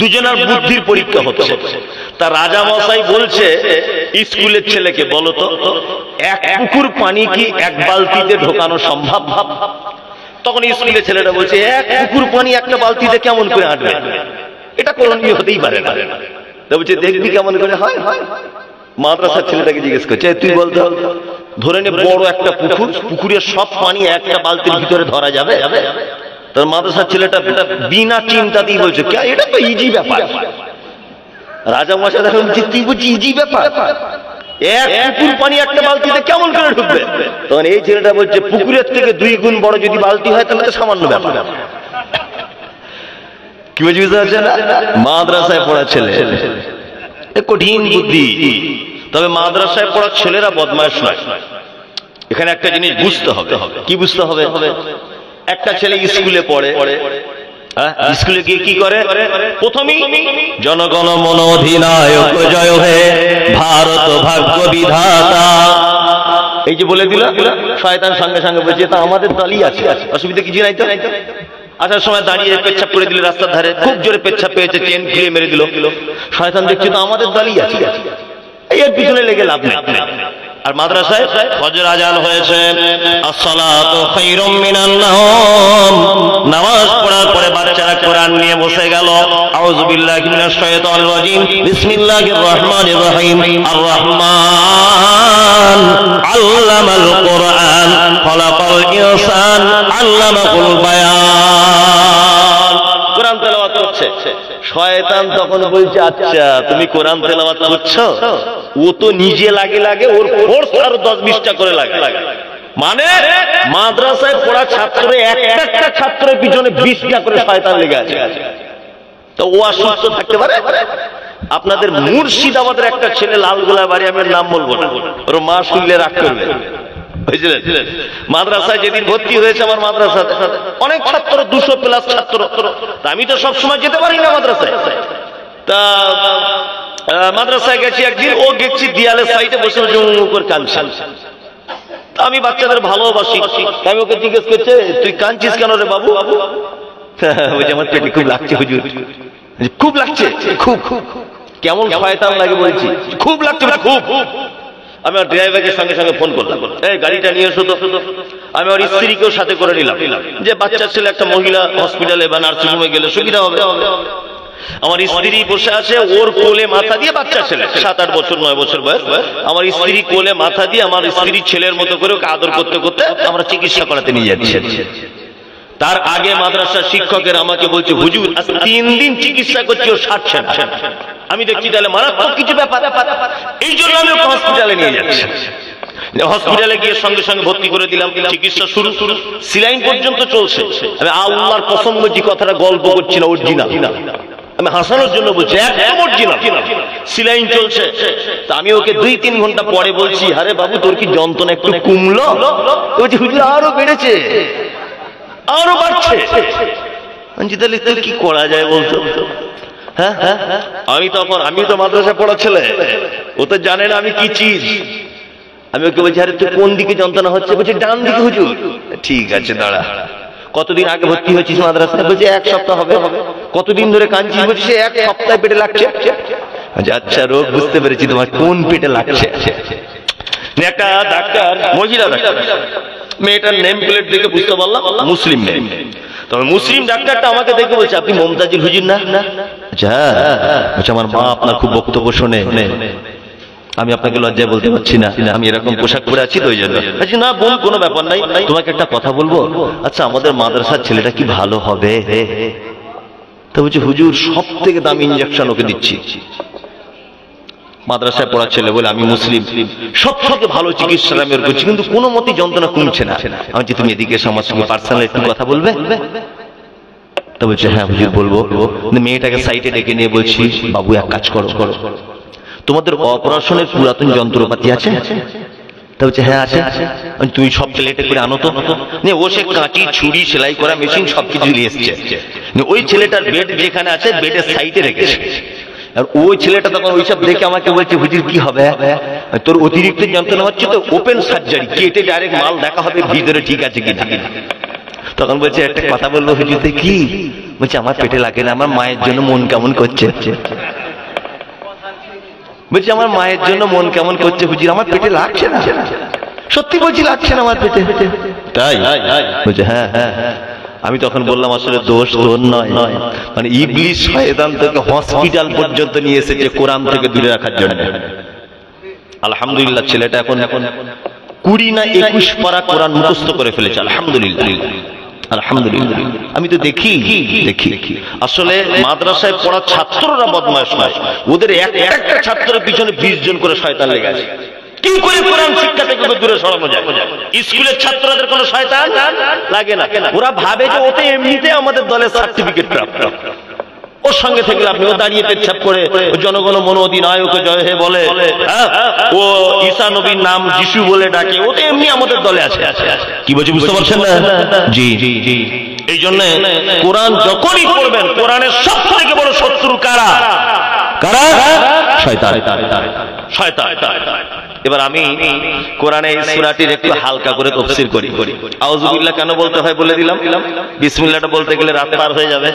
দুজনের বুদ্ধির পরীক্ষা হচ্ছে। তা রাজা মশাই বলছে স্কুলের ছেলেকে, বলো তো এক পুকুর পানি কি এক বালতিতে ঢোকানো সম্ভব? তখন স্কুলের ছেলেটা বলছে এক পুকুর পানি একটা বালতিতে কেমন করে আটবে, এটা করণীয় হতেই পারে না। বলছে দেখবি কেমন করে হয়। মাদ্রাসার ছেলেটাকে জিজ্ঞেস করছে তুই বলতো, ধরে নে বড় একটা পুকুর, পুকুরের সব পানি একটা বালতির ভিতরে ধরা যাবে? তার মাদ্রাসার ছেলেটা বিনা চিন্তাতেই বলছে এটা তো ইজি ব্যাপার। রাজা মশাই দেখেন তুই বলছি ইজি ব্যাপার, এক পুকুর পানি একটা বালতিতে কেমন করে ঢুকবে? তখন এই ছেলেটা বলছে পুকুরের থেকে 2 গুণ বড় যদি বালতি হয় তাহলে তো সামান্য ব্যাপার। কি বলছি বুঝতে পারছেন না? মাদ্রাসায় পড়া ছেলে কঠিন বুদ্ধি। তবে মাদ্রাসায় পড়া ছেলেরা বদমাশ নয়। এখানে একটা জিনিস বুঝতে হবে। কি বুঝতে হবে? একটা ছেলে স্কুলে পড়ে, স্কুলে গিয়ে কি করে? প্রথমেই জনগণ মন অধিনায়ক জয় হে ভারত ভাগ্য বিধাতা, এই যে বলে দিল, শয়তান সঙ্গে সঙ্গে বলছে তা আমাদের দলই আছে, অসুবিধা কিছু নাই তো। আসার সময় দাঁড়িয়ে পেচ্ছাপ করে দিল রাস্তার ধারে, খুব জোরে পেচ্ছাপ পেয়েছে, চেন খুলে মেরে দিল। শয়তান দেখছে তো আমাদের দলই আছে, এর পিছনে লেগে লাভ নেই। আর মাদ্রাসায় ফজর আজান হয়েছে, আসসালাতু খায়রুম মিনান নাওম, নামাজ পড়ার পরে বাচ্চারা কোরআন নিয়ে বসে গেল। আউযু বিল্লাহি মিনাশ শাইতানির রাজিম, বিসমিল্লাহির রহমানির রহিম। আর রহমান আল্লামাল কোরআন খালাকাল ইনসান আল্লামাহুল বায়ান। কোরআন তেলাওয়াত শয়তান তখন বলছে, আচ্ছা তুমি কোরআন তেলাওয়াত করছো, ও তো নিজে লাগে লাগে, ওর ফোর্স আরো 10-20টা করে লাগে। মানে মাদ্রাসায় পড়া ছাত্র একটা ছাত্রের পিছনে 20টা করে শয়তান লেগে আছে। তো ও আর সুস্থ থাকতে পারে? আপনাদের মুর্শিদাবাদের একটা ছেলে, লালগোলা বাড়ি, আমি নাম বলবো না, ওর মা শুনলে রাগ করবে, বুঝলেন? মাদ্রাসায় যেদিন ভর্তি হয়েছে, আমার মাদ্রাসাতে অনেক ছাত্র, 200+ ছাত্র, আমি তো সবসময় যেতে পারি না মাদ্রাসায়। তা মাদ্রাসায় গেছি একদিন, ও গেছি দেয়ালের সাইডে বসে উপর কাঁদছে। আমি বাচ্চাদের ভালোবাসি, আমি ওকে জিজ্ঞেস করছে, তুই কাঁদছিস কেন রে বাবু? বলছে, আমার পেটে খুব লাগছে হুজুর। খুব লাগছে? খুব। কেমন শয়তান লাগে বলছি, খুব লাগছে, খুব। আমি আর ড্রাইভারকে সঙ্গে সঙ্গে ফোন করলাম, এই গাড়িটা নিয়ে এসো তো। আমি ওর স্ত্রীকেও সাথে করে নিলাম, যে বাচ্চা ছেলে একটা মহিলা হসপিটালে বা নার্সিংহোমে গেলে সুবিধা হবে। আমার স্ত্রী বসে আছে, ওর কোলে মাথা দিয়ে, বাচ্চা ছেলে 7-8 বছর 9 বছর বয়স, আমার স্ত্রী কোলে মাথা দিয়ে আমার স্ত্রী ছেলের মতো করে ওকে আদর করতে করতে আমরা চিকিৎসা করাতে নিয়ে যাচ্ছি। তার আগে মাদ্রাসার শিক্ষকের আমাকে বলছে, হুজুর 3 দিন চিকিৎসা করছি, ও সারছে না। আমি দেখছি তাহলে মারাত্মক কিছু ব্যাপার, এই জন্য আমি ওকে হসপিটালে নিয়ে যাচ্ছি। হসপিটালে গিয়ে সঙ্গে সঙ্গে ভর্তি করে দিলাম, চিকিৎসা শুরু, সিলাইন পর্যন্ত চলছে। আমি আল্লাহর কসম বলছি, কথাটা গল্প করছি না, অরিজিনাল, আমি হাসানোর জন্য বলছি, একদম অরিজিনাল। সিলাইন চলছে। তা আমি ওকে 2-3 ঘন্টা পরে বলছি, আরে বাবু তোর কি যন্ত্রণা একটু কমলো? বলছি, হুজুর আরো বেড়েছে, আরো বাড়ছে। তাহলে তো কি করা যায় বলতো? হ্যাঁ, আমি তো মাদ্রাসায় পড়া ছেলে, ও তো জানে না আমি কি চিজ। আমি ওকে বলছি, আরে তুই কোন দিকে যন্ত্রণা হচ্ছে? বলছে, ডান দিকে হুজুর। ঠিক আছে দাঁড়া। কতদিন আগে ভর্তি হয়েছিস মাদ্রাসায়? বলছে, 1 সপ্তাহ হবে। কতদিন ধরে কাঁদছিস? বলছে, 1 সপ্তাহ পেটে লাগছে। আচ্ছা, রোগ বুঝতে পেরেছি, তোমার কোন পেটে লাগছে? একটা ডাক্তার, মহিলা ডাক্তার, মেয়েটার নেম প্লেট দেখে বুঝতে পারলাম মুসলিম মেয়ে। তবে মুসলিম ডাক্তারটা আমাকে দেখে বলছে, আপনি মমতাজুল হুজুর না? আচ্ছা, আমার মা আপনার খুব বক্তব্য শোনে, আমি আপনাকে লজ্জায় বলতে পারছি না, আমি এরকম পোশাক পরে আছি তো ওই জন্য। আচ্ছা না বোন, কোনো ব্যাপার নাই, তোমাকে একটা কথা বলবো। আচ্ছা, আমাদের মাদ্রাসার ছেলেটা কি ভালো হবে? তো বলছি, হুজুর সব থেকে দামি ইঞ্জেকশন ওকে দিচ্ছি। মাদ্রাসায় পড়া ছেলে বলে, আমি মুসলিম, সব থেকে ভালো চিকিৎসা আমি ওর করছি, কিন্তু কোনো মতে যন্ত্রণা কমছে না। আমি বলছি, তুমি এদিকে এসে আমার সঙ্গে পার্সোনাল একটু কথা বলবে? তো বলছে, হ্যাঁ হুজুর বলবো। মেয়েটাকে সাইডে ডেকে নিয়ে বলছি, বাবু এক কাজ করো, তোমাদের অপারেশনের পুরাতন যন্ত্রপাতি আছে? তা বলছে, হ্যাঁ আছে। তুমি সব প্লেটে করে আনো তো। ও সে কাঁচি, ছুরি, সেলাই করা মেশিন সবকিছু নিয়ে এসছে। ওই ছেলেটার বেড যেখানে আছে, বেডের সাইডে রেখেছে। আর ওই ছেলেটা তখন ওইসব দেখে আমাকে বলছে, হুজুর কি হবে? তোর অতিরিক্ত যন্ত্রণা হচ্ছে তো ওপেন সার্জারি, কেটে ডাইরেক্ট মাল দেখা হবে ভিতরে ঠিক আছে কিনা। তখন বলছে, একটা কথা বলবো হুজুর? কি বলছে, আমার পেটে লাগে না, আমার মায়ের জন্য মন কেমন করছে। বলছি, আমার মায়ের জন্য মন কেমন করছে হুজুর, আমার পেটে লাগছে না। সত্যি বলছি, লাগছে না আমার পেটে। তাই? বলছে, হ্যাঁ। আমি তখন বললাম, আসলে দোষ তোর নয়, মানে ইবলিস শয়তান তোকে হসপিটাল পর্যন্ত নিয়ে এসেছে কোরআন থেকে দূরে রাখার জন্য। আলহামদুলিল্লাহ, ছেলেটা এখন 20 না 21 পারা কোরআন মুখস্থ করে ফেলেছে। আলহামদুলিল্লাহ, আলহামদুলিল্লাহ। আমি তো দেখি আসলে মাদ্রাসায় পড়া ছাত্ররা বদমাশ নয়, ওদের একটা ছাত্রের পিছনে 20 জন করে শয়তান লেগে আছে। কি করে কোরআন শিক্ষা থেকে দূরে সরানো যায়? স্কুলের ছাত্রদের কোনো শয়তান লাগে না, ওরা ভাবে যে ওতে এমনিতে আমাদের দলের সার্টিফিকেট প্রাপ্ত। ওর সঙ্গে থেকে আপনিও দাঁড়িয়ে পেচ্ছাপ করে জনগণ মন অধিনায়ক জয় হে বলে, ও ঈসা নবীর নাম যিশু বলে ডাকে, ওতে এমনি আমাদের দলে আছে। কি বলছি বুঝতে পারছেন না? জি। এই জন্য কোরআন যখনই পড়বেন, কোরআনের সব থেকে বড় শত্রু কারা? শয়তান। এবার আমি কোরআনে এই সূরাটির একটু হালকা করে তাফসীর করি। আউযুবিল্লাহ কেন বলতে হয় বলে দিলাম, বিসমিল্লাহটা বলতে গেলে রাত পার হয়ে যাবে।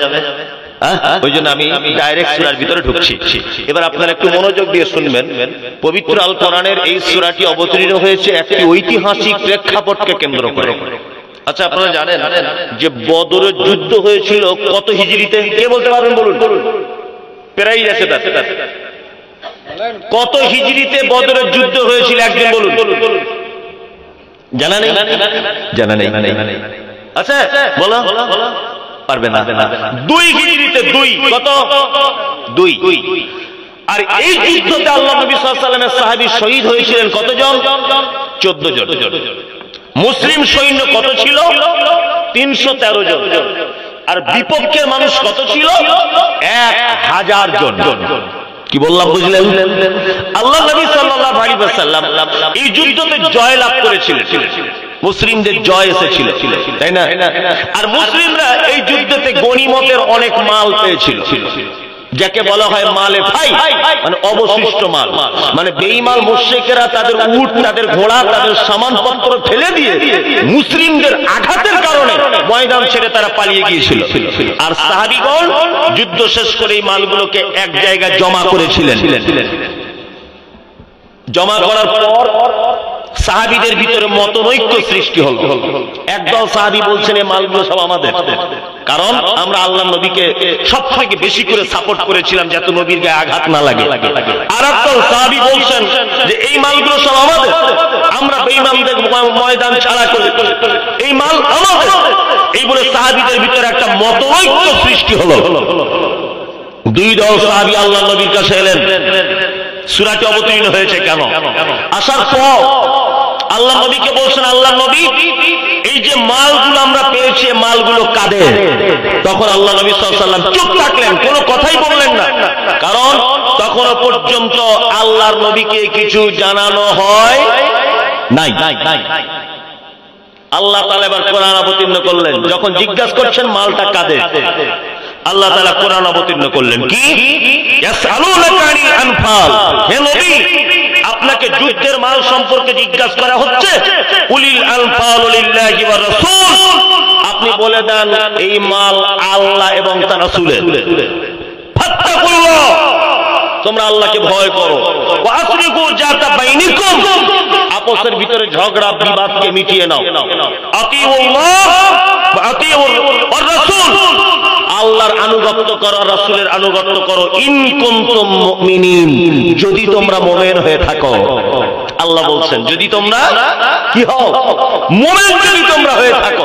ওই জন্য আমি ডাইরেক্ট সূরার ভিতরে ঢুকছি। এবার আপনারা একটু মনোযোগ দিয়ে শুনবেন। পবিত্র আল কোরআনের এই সূরাটি অবতীর্ণ হয়েছে একটি ঐতিহাসিক প্রেক্ষাপটকে কেন্দ্র করে। আচ্ছা, আপনারা জানেন যে বদরের যুদ্ধ হয়েছিল কত হিজরিতে? কে বলতে পারবেন বলুন? প্রায় আছে কত হিজরিতে বদরের যুদ্ধ হয়েছিল একজন বলুন? জানা নেই? আচ্ছা বলো। পারবে না। 2 হিজরিতে 2 কত 2। আর এই যুদ্ধতে আল্লাহ নবী সাল্লাল্লাহু আলাইহি ওয়াসাল্লামের সাহাবী শহীদ হয়েছিলেন কতজন? 14 জন। মুসলিম সৈন্য কত ছিল? 313 জন। আর বিপক্ষের মানুষ কত ছিল? 1000 জন। কি বললাম বুঝলেন? আল্লাহ নবী সাল্লাল্লাহু আলাইহি ওয়াসাল্লাম এই যুদ্ধতে জয় লাভ করেছিলেন, মুসলিমদের জয় এসেছিল, তাই না? আর মুসলিমরা এই যুদ্ধতে গনিমতের অনেক মাল পেয়েছিল, যাকে বলা হয় মালে ফাই, মানে অবশিষ্ট মাল। মানে বেঈমান মুশরিকেরা তাদের উট, তাদের ঘোড়া, তাদের সামানপত্র ফেলে দিয়ে মুসলিমদের আঘাতের কারণে ময়দান ছেড়ে তারা পালিয়ে গিয়েছিল। আর সাহাবীগণ যুদ্ধ শেষ করে এই মালগুলোকে এক জায়গায় জমা করেছিলেন। জমা করার পর সাহাবীদের ভিতরে মতনৈক্য সৃষ্টি হলো। একদল সাহাবী বলছেন এই মালগুলো সব আমাদের, কারণ আমরা আল্লাহর নবীকে সবথেকে বেশি করে সাপোর্ট করেছিলাম যাতে নবীর গায়ে আঘাত না লাগে। আর একদল সাহাবী বলছেন যে এই মালগুলো সব আমাদের, আমরা বেঈমানদের ময়দান ছাড়া করে এই মাল আমাদের। এই বলে সাহাবীদের ভিতরে একটা মতনৈক্য সৃষ্টি হলো। 2 দল সাহাবী আল্লাহর নবীর কাছে এলেন। সূরাটি অবতীর্ণ হয়েছে কেন? আসার পর আল্লাহ নবীকে বলছেন, আল্লাহ নবী এই যে মালগুলো আমরা পেয়েছি মালগুলো কাদের? তখন আল্লাহ নবী সাল্লাল্লাহু আলাইহি ওয়াসাল্লাম চুপ থাকলেন, কোনো কথাই বললেন না। কারণ তখনও পর্যন্ত আল্লাহর নবীকে কিছু জানানো হয় নাই। আল্লাহ তাআলা এবার কোরআন অবতীর্ণ করলেন। যখন জিজ্ঞাসা করছেন মালটা কাদের, আল্লাহ তাআলা কোরআন অবতীর্ণ করলেন কি? ইয়াসআলুনাকা আনিল আনফাল, হে নবী আপনাকে যুদ্ধের মাল সম্পর্কে জিজ্ঞাসা করা হচ্ছে। কুলিল আনফালু লিল্লাহি ওয়া রাসূল, আপনি বলে দেন এই মাল আল্লাহ এবং তার রাসূলের। ফাত্তাকুল্লাহ, তোমরা আল্লাহকে ভয় করো। ওয়া আসরিকু যাতা বাইনিকুম, আপসের ভিতরে ঝগড়া বিবাদকে মিটিয়ে নাও। আতিউল্লাহ ওয়া আতিউর রাসূল, আল্লাহর আনুগত্য করো, রাসূলের আনুগত্য করো। ইন কুনতুম মুমিনিন, যদি তোমরা মুমিন হয়ে থাকো। আল্লাহ বলছেন যদি তোমরা কি হও? মুমিন যদি তোমরা হয়ে থাকো।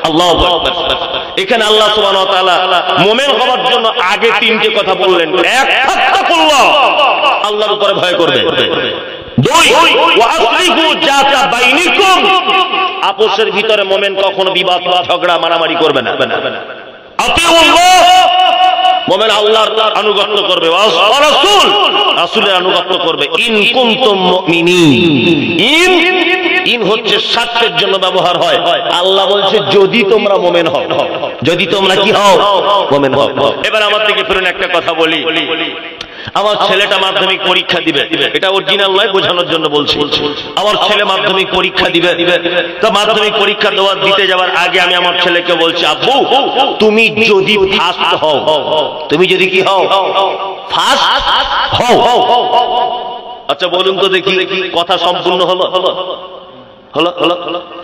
আল্লাহু আকবার। এখানে আল্লাহ সুবহানাহু ওয়া তাআলা মুমিন হওয়ার জন্য আগে 3টে কথা বললেন। 1, তাকওয়াল্লাহ, আল্লাহর উপরে ভয় করবে। 2, ওয়া আসলিহু যাতা বাইনিকুম, আপসের ভিতরে মুমিন কখনো বিবাদ বা ঝগড়া মারামারি করবে না। মুমিন আল্লাহর আনুগত্য করবে, ওয়া রাসূল, রাসূলের আনুগত্য করবে। ইন কুনতুম মুমিনিন, ইন হচ্ছে শর্তের জন্য ব্যবহার হয়। আল্লাহ বলছে যদি তোমরা মুমিন হও, যদি তোমরা কি হও? মুমিন হও। এবার আমার থেকে ফিরুন একটা কথা বলি। আমার ছেলেটা মাধ্যমিক পরীক্ষা দিবে, এটা অরিজিনাল নয়, বোঝানোর জন্য বলছি। আমার ছেলে মাধ্যমিক পরীক্ষা দিবে, তো মাধ্যমিক পরীক্ষা দিতে যাওয়ার আগে আমি আমার ছেলেকে বলছি, আব্বু তুমি যদি ফার্স্ট হও, তুমি যদি কি হও? ফার্স্ট হও। আচ্ছা বলুন তো দেখি, কথা সম্পূর্ণ হলো?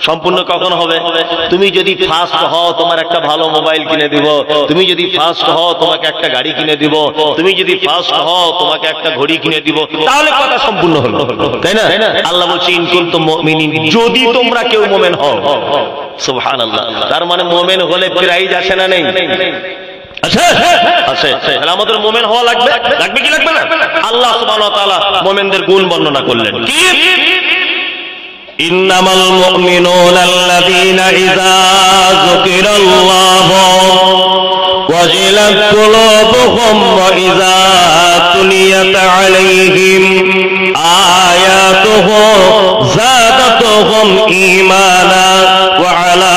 সম্পূর্ণ কখন হবে? তুমি যদি ফার্স্ট হও তোমার একটা ভালো মোবাইল কিনে দিব, তুমি যদি ফার্স্ট হও তোমাকে একটা গাড়ি কিনে দিব, তুমি যদি ফার্স্ট হও তোমাকে একটা ঘড়ি কিনে দিব, তাহলে কথা সম্পূর্ণ হলো, তাই না? আল্লাহ বলছে ইন কুনতুম মুমিনিন, যদি তোমরা কেউ মুমিন হও। সুবহানাল্লাহ। তার মানে মুমিন হলে প্রাইজ আছে না নেই? আছে। তাহলে আমাদের মুমিন হওয়া লাগবে, লাগবে কি লাগবে না? আল্লাহ সুবহানাহু ওয়া তাআলা মুমিনদের গুণ বর্ণনা করলেন কি? ইন্নামাল মুমিনুনা আল্লাযীনা ইযা যুকিরাল্লাহু ওয়াজিলাত কুলুবুহুম ওয়া ইযা তুলিয়াত আলাইহিম আয়াতুহু যাদাতুহুম ঈমানা ওয়া আলা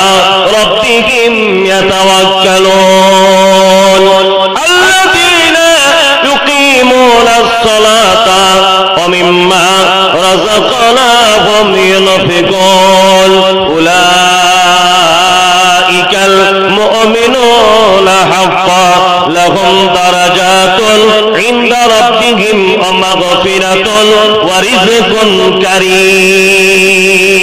রাব্বিহিম ইয়াতাওয়াক্কালুন আল্লাযীনা ইউকিমুনাস সালাতা ওয়া মিম্মা রাযাকনাহুম ينفقون أولئك المؤمنون حقا لهم درجات عند ربهم ومغفرة ورزق كريم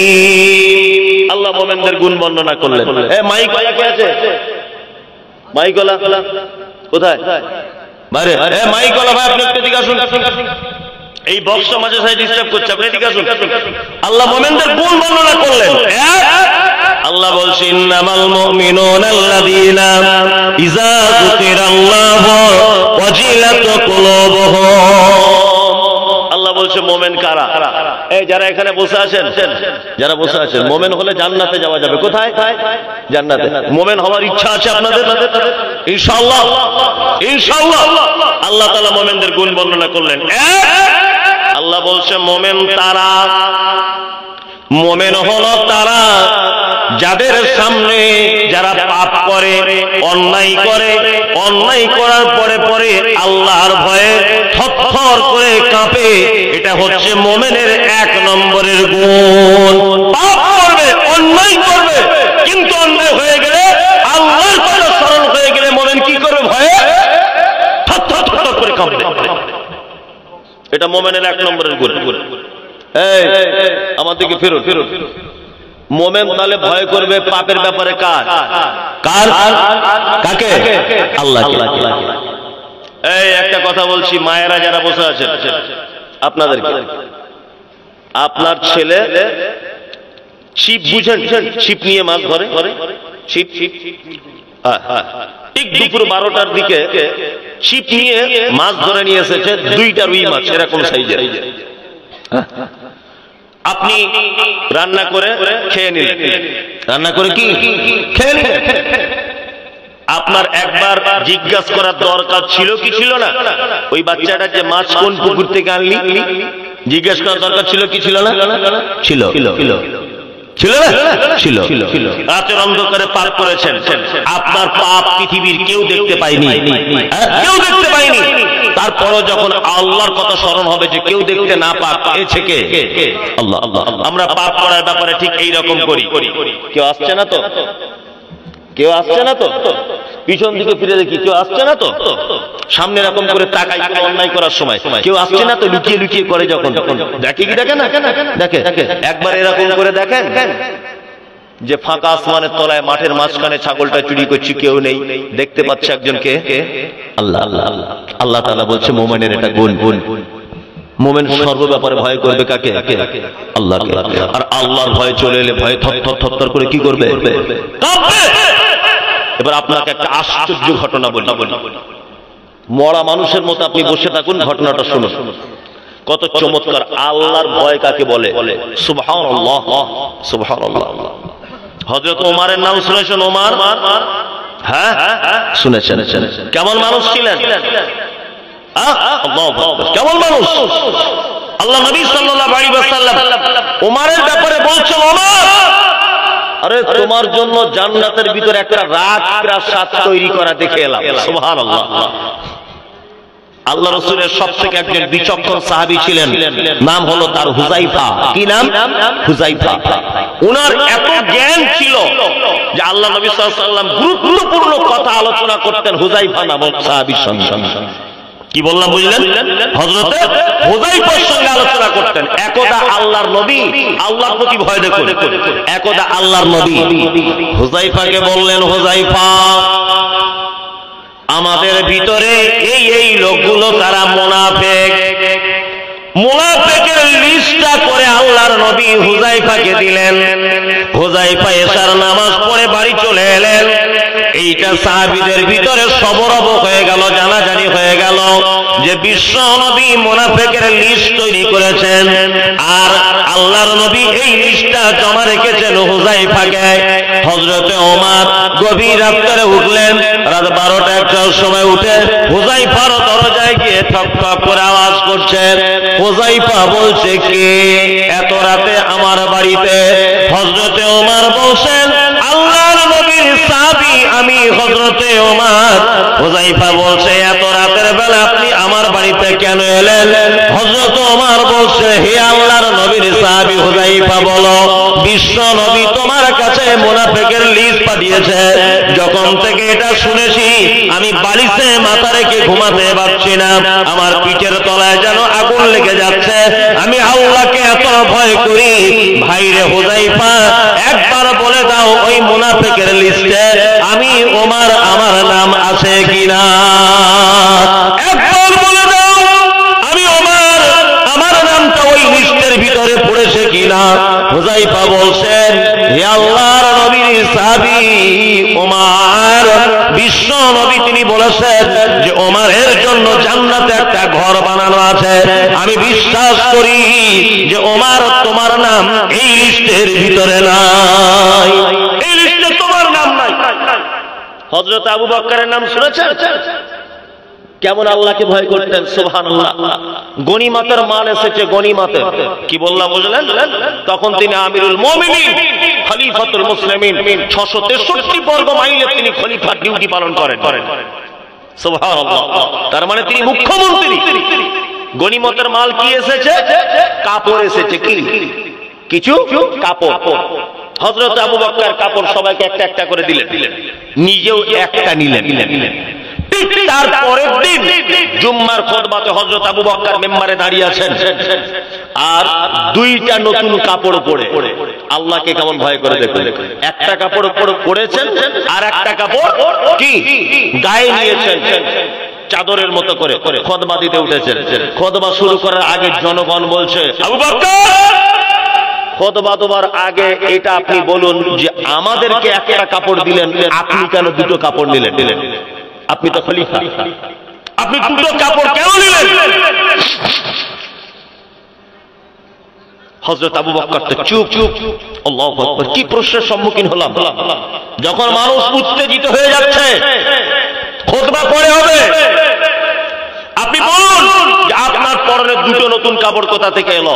الله মুমিনদের গুণ বর্ণনা করলেন। মাইক ওয়ালা কে আছে? মাইক ওয়ালা কোথায়? বাইরে। মাইক ওয়ালা ভাই আপনি একটু দিকে আসুন। এই বক্স মাঝে সাথে ডিস্টার্ব করছে, আপনি এদিকে আসুন। আল্লাহ মুমিনদের গুণ বর্ণনা করলেন। আল্লাহ বলছেন ইন্নামাল মুমিনুনা আল্লাযীনা ইযা যুকিরাল্লাহু ওয়াজিলাত কুলুবুহুম। আল্লাহ বলছে মোমেন কারা? এই যারা এখানে বসে আছেন, যারা বসে আছেন, মোমেন হলে জান্নাতে যাওয়া যাবে। কোথায়? জান্নাতে। মোমেন হওয়ার ইচ্ছা আছে আপনাদের? ইনশাআল্লাহ, ইনশাআল্লাহ। আল্লাহ তাআলা মোমেনদের গুণ বর্ণনা করলেন। আল্লাহ বলছে মোমেন তারা, মোমেন হলো তারা যাদের সামনে যারা পাপ করে, অন্যায় করে, অন্যায় করার পরে পরে আল্লাহর ভয়ে থরথর করে কাঁপে। এটা হচ্ছে মোমেনের 1 নম্বরের গুণ। পাপ করবে, অন্যায় করবে, কিন্তু অন্যায় হয়ে গেলে আল্লাহর কথা স্মরণ হয়ে গেলে মোমেন কি করবে? ভয়ে থরথর থরথর করে কাঁপবে। এটা মোমেনের 1 নম্বরের গুণ। এই আমাদেরকে ফেরত ফেরত মোমেন তাহলে ভয় করবে পাপের ব্যাপারে কার? কাকে? আল্লাহ। এই একটা কথা বলছি, মায়েরা যারা বসে আছেন আপনাদেরকে, আপনার ছেলে ছিপ বুঝেন, ছিপ নিয়ে মাছ ধরে, ছিপ ঠিক দুপুর 12টার দিকে ছিপ নিয়ে মাছ ধরে নিয়ে এসেছে 2টা রুই মাছ এরকম সাইজের। আপনি রান্না করে খেয়ে নিলেন, রান্না করে কি খেয়ে নিলেন। আপনার একবার জিজ্ঞাসা করার দরকার ছিল কি ছিল না? ওই বাচ্চাটা যে মাছ কোন পুকুর থেকে আনলি, জিজ্ঞাসা করার দরকার ছিল কি ছিল না? ছিল, ছিল না? ছিল। রাতের অন্ধকারে পাপ করেছেন, আপনার পাপ পৃথিবীর কেউ দেখতে পায়নি, কেউ দেখতে পায়নি। তারপরও যখন আল্লাহর কথা স্মরণ হবে যে কেউ দেখতে না পেয়েছে কে? আল্লাহ। আমরা পাপ করার ব্যাপারে ঠিক এই রকম করি। কেউ আসছে না তো? কেউ আসছে না তো? পিছন দিকে ফিরে দেখি কেউ আসছে না তো? সামনে এরকম করে তাকাই অন্যায় করার সময় কেউ আসছে না তো? লুকিয়ে লুকিয়ে করে যখন দেখে কি দেখে না? দেখে। একবার এরকম করে দেখেন যে ফাঁকা আসমানের তলায় মাঠের মাঝখানে ছাগলটা চুরি করছি, কেউ নেই, দেখতে পাচ্ছে একজনকে। আল্লাহ। আল্লাহ তাআলা বলছে মুমিনের এটা গুণ। মুমিন সর্ব ব্যাপারে ভয় করবে কাকে? আল্লাহকে। আর আল্লাহর ভয় চলে এলে ভয় থরথর করে কি করবে? কাঁপবে। এবার আপনাকে একটা আশ্চর্য ঘটনা বলি। মরা মানুষের মতো আপনি বসে থাকুন, ঘটনাটা শুনুন। কত চমৎকার! আল্লাহর ভয় কাকে বলে? সুবহানাল্লাহ, সুবহানাল্লাহ। হযরত ওমরের নাম শুনেছেন? ওমর, হ্যাঁ শুনেছেন। কেমন মানুষ ছিলেন? কেমন মানুষ? আল্লাহ নবী সাল্লাল্লাহু আলাইহি ওয়াসাল্লাম ওমরের ব্যাপারে বলছেন, ওমর, আরে তোমার জন্য জান্নাতের ভিতরে একটা রাজপ্রাসাদ তৈরি করা দেখে এলাম। সুবহানাল্লাহ। আল্লাহ রাসূলের সবথেকে একজন বিচক্ষণ সাহাবী ছিলেন, নাম হলো তার হুযায়ফা। কি নাম? হুযায়ফা। ওনার এত জ্ঞান ছিল যে আল্লাহ নবী সাল্লাল্লাহু আলাইহি ওয়াসাল্লাম গুরুত্বপূর্ণ কথা আলোচনা করতেন হুযায়ফা নামক সাহাবীর সঙ্গে। কি বললাম বুঝলেন? হযরত হুযায়ফার সঙ্গে আলোচনা করতেন। একদা আল্লাহর নবী আল্লাহর প্রতি ভয় দেখুন, একদা আল্লাহর নবী হুযায়ফাকে বললেন, হুযায়ফা, আমাদের ভিতরে এই লোকগুলো তারা মুনাফিক। মুনাফিকের লিস্টটা করে আল্লাহর নবী হুযায়ফাকে দিলেন। হুযায়ফা এশার নামাজ পড়ে বাড়ি চলে এলেন। এইটা সাহাবীদের ভিতরে সবরব হয়ে গেল, জানাজানি হয়ে গেল যে বিশ্ব নবী মুনাফিকের লিস্ট তৈরি করেছেন। আর আল্লাহর নবী এই লিস্টটা জমা রেখেছেন হুযায়ফাকে। হযরতে ওমর গভীর রাতে উঠলেন, রাত 12টা-1টার সময় উঠে হুযায়ফার দরজায় গিয়ে ঠক ঠক করে আওয়াজ করছেন। হুযায়ফা বলছে, কে এত রাতে আমার বাড়িতে? হযরতে ওমর বলছেন, আল্লাহর নবীর সাহাবী আমি হযরতে ওমর। হুযায়ফা বলছে, এত রাতের বেলা আপনি আমার বাড়িতে কেন এলেন? হযরত ওমর বলছে, হে আল্লাহর নবীর সাহাবী হুযায়ফা, বলো, বিশ্ব নবী তোমার কাছে মুনাফিকের লিস্ট পাঠিয়েছে। যখন থেকে এটা শুনেছি আমি বালিশে মাথা রেখে ঘুমাতে পারছি না, আমার পিঠের তলায় যেন আগুন লেগে যাচ্ছে। আমি আল্লাহকে এত ভয় করি। ভাইরে হুযায়ফা, একবার বলে দাও ওই মুনাফিকের লিস্টে আমি ওমর আমার নাম আছে কিনা? একবার বলে দাও আমি ওমর আমার নামটা ওই লিস্টের ভিতরে পড়েছে কিনা? হুযায়ফা বলছেন, হে আল্লাহর নবীর সাহাবী ওমর, বিশ্ব নবী তিনি বলেছেন যে ওমরের জন্য জান্নাতে একটা ঘর বানানো আছে। আমি বিশ্বাস করি যে ওমর তোমার নাম এই লিস্টের ভিতরে নাই, এই লিস্টে তোমার নাম নাই। হযরত আবু বকরের নাম শুনেছেন? কেমন আল্লাহকে ভয় করতেন, সুবহানাল্লাহ। গনিমতের মাল এসেছে, গনিমতের কি বললাম বুঝলেন? তখন তিনি আমিরুল মুমিনিন, খলিফাতুল মুসলিমিন, 663 বর্গ মাইলে তিনি খলিফার ডিউটি পালন করেন, সুবহানাল্লাহ। তার মানে তিনি মুখ্যমন্ত্রী। গনিমতের মাল কি এসেছে? কাপড় এসেছে। কি? কিছু কাপড়। হযরত আবু বকর কাপড় সবাইকে একটা একটা করে দিলেন, নিজেও একটা নিলেন। তার পরের দিন জুম্মার খুতবাতে হযরত আবু বকর মিম্বারে দাঁড়িয়ে আছেন আর দুইটা নতুন কাপড় পরে। আল্লাহকে কেমন ভয় করে দেখুন। একটা কাপড় পরেছেন আর একটা কাপড় কি গায়ে নিয়েছেন, চাদরের মতো করে খুতবা দিতে উঠেছেন। খুতবা শুরু করার আগে জনগণ বলছে, আবু বকর খুতবা দেওয়ার আগে এটা আপনি বলুন যে আমাদেরকে একটা কাপড় দিলেন, আপনি কেন দুটো কাপড় নিলেন? আপনি তো খলিফা, আপনি দুটো কাপড় কেন নিলেন? হযরত আবু বকর তো চুপ। আল্লাহু আকবার, কি প্রশ্নের সম্মুখীন হলাম। যখন মানুষ উত্তেজিত হয়ে যাচ্ছে, খুতবা পড়ে হবে, আপনি বলুন যে আপনার পরনে দুটো নতুন কাপড় কোথা থেকে এলো?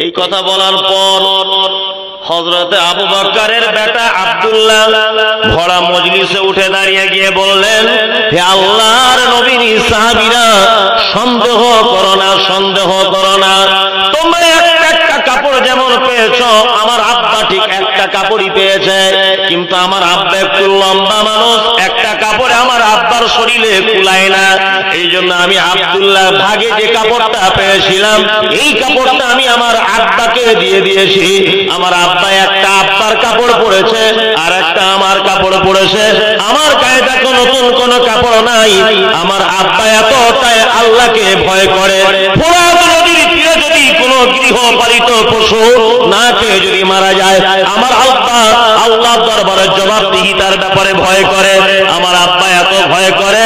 এই কথা বলার পর হযরতে আবু বকরের বেটা আব্দুল্লাহ ভরা মজলিসে উঠে দাঁড়িয়ে গিয়ে বললেন, হে আল্লাহর নবীর সাহাবীরা, সন্দেহ করো না, সন্দেহ করো না। তোমরা একটা কাপড় যেমন পেয়েছো, আমার আব্বা ঠিক একটা কাপড়ই পেয়েছে, কিন্তু আমার আব্বা একটু লম্বা মানুষ, একটা কাপড়ে আমার আব্বার শরীরে কুলায় না। এই জন্য আমি আব্দুল্লাহ ভাগে যে কাপড়টা পেয়েছিলাম, এই কাপড়টা আমি আমার আব্বাকে দিয়ে দিয়েছি। আমার আব্বা একটা আব্বার কাপড় পরেছে আর একটা আমার কাপড় পরেছে। আমার গায়ে দেখো নতুন কোন কাপড় নাই। আমার আব্বা এতটাই আল্লাহকে ভয় করে, ফোরাত নদীর তীরে যদি কোনো গৃহপালিত পশু না খেয়ে যদি মারা যায়, আমার আব্বা আল্লাহর দরবারে জবাবদিহিতার ব্যাপারে ভয় করে। আমার আব্বা এত ভয় করে,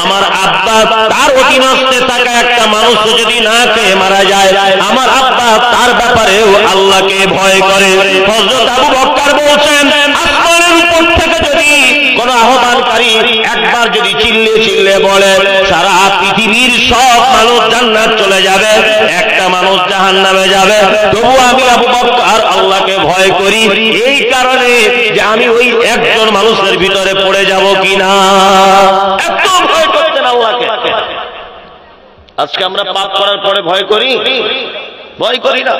আমার আব্বা তার অধীনস্থে থাকা একটা মানুষ যদি না খেয়ে মারা যায়, আমার আব্বা তার ব্যাপারেও আল্লাহকে ভয় করে। হযরত আবু বকর বলছেন, আসমানের উপর থেকে যদি কোন আহ্বানকারী একবার যদি চিল্লে বলে সারা পৃথিবীর সব মানুষ জান্নাত চলে যাবে, একটা মানুষ জাহান্নামে যাবে, তবু আমি আবু বকর আল্লাহকে ভয় করি, এই কারণে যে আমি ওই একজন মানুষের ভিতরে পড়ে যাব কিনা। এত ভয় করতেন আল্লাহকে। আজকে আমরা পাপ করার পরে ভয় করি? ভয় করি না।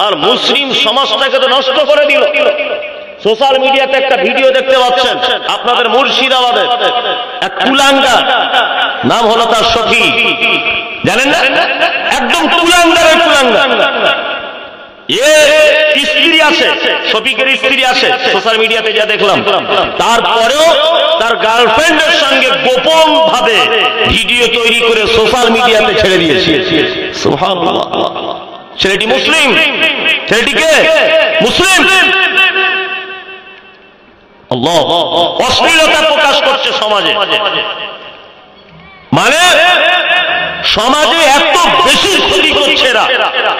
আর মুসলিম সমাজটাকে তো নষ্ট করে দিল। সোশ্যাল মিডিয়াতে একটা ভিডিও দেখতে পাচ্ছেন, আপনাদের মুর্শিদাবাদের এক কুলাঙ্গার, নাম হলো তার শফি, জানেন না? একদম কুলাঙ্গারের কুলাঙ্গার। স্ত্রী আছে, শফিকের স্ত্রী আছে, সোশ্যাল মিডিয়াতে যা দেখলাম। তারপরেও তার গার্লফ্রেন্ডের সঙ্গে গোপন ভাবে ভিডিও তৈরি করে সোশ্যাল মিডিয়াতে ছেড়ে দিয়েছে। সুবহানাল্লাহ। ছেলেটি মুসলিম, ছেলেটিকে মুসলিম। আল্লাহ, অশ্লীলতা প্রকাশ করছে সমাজে। মানে সমাজে এত বেশি ক্ষতি করছে এরা।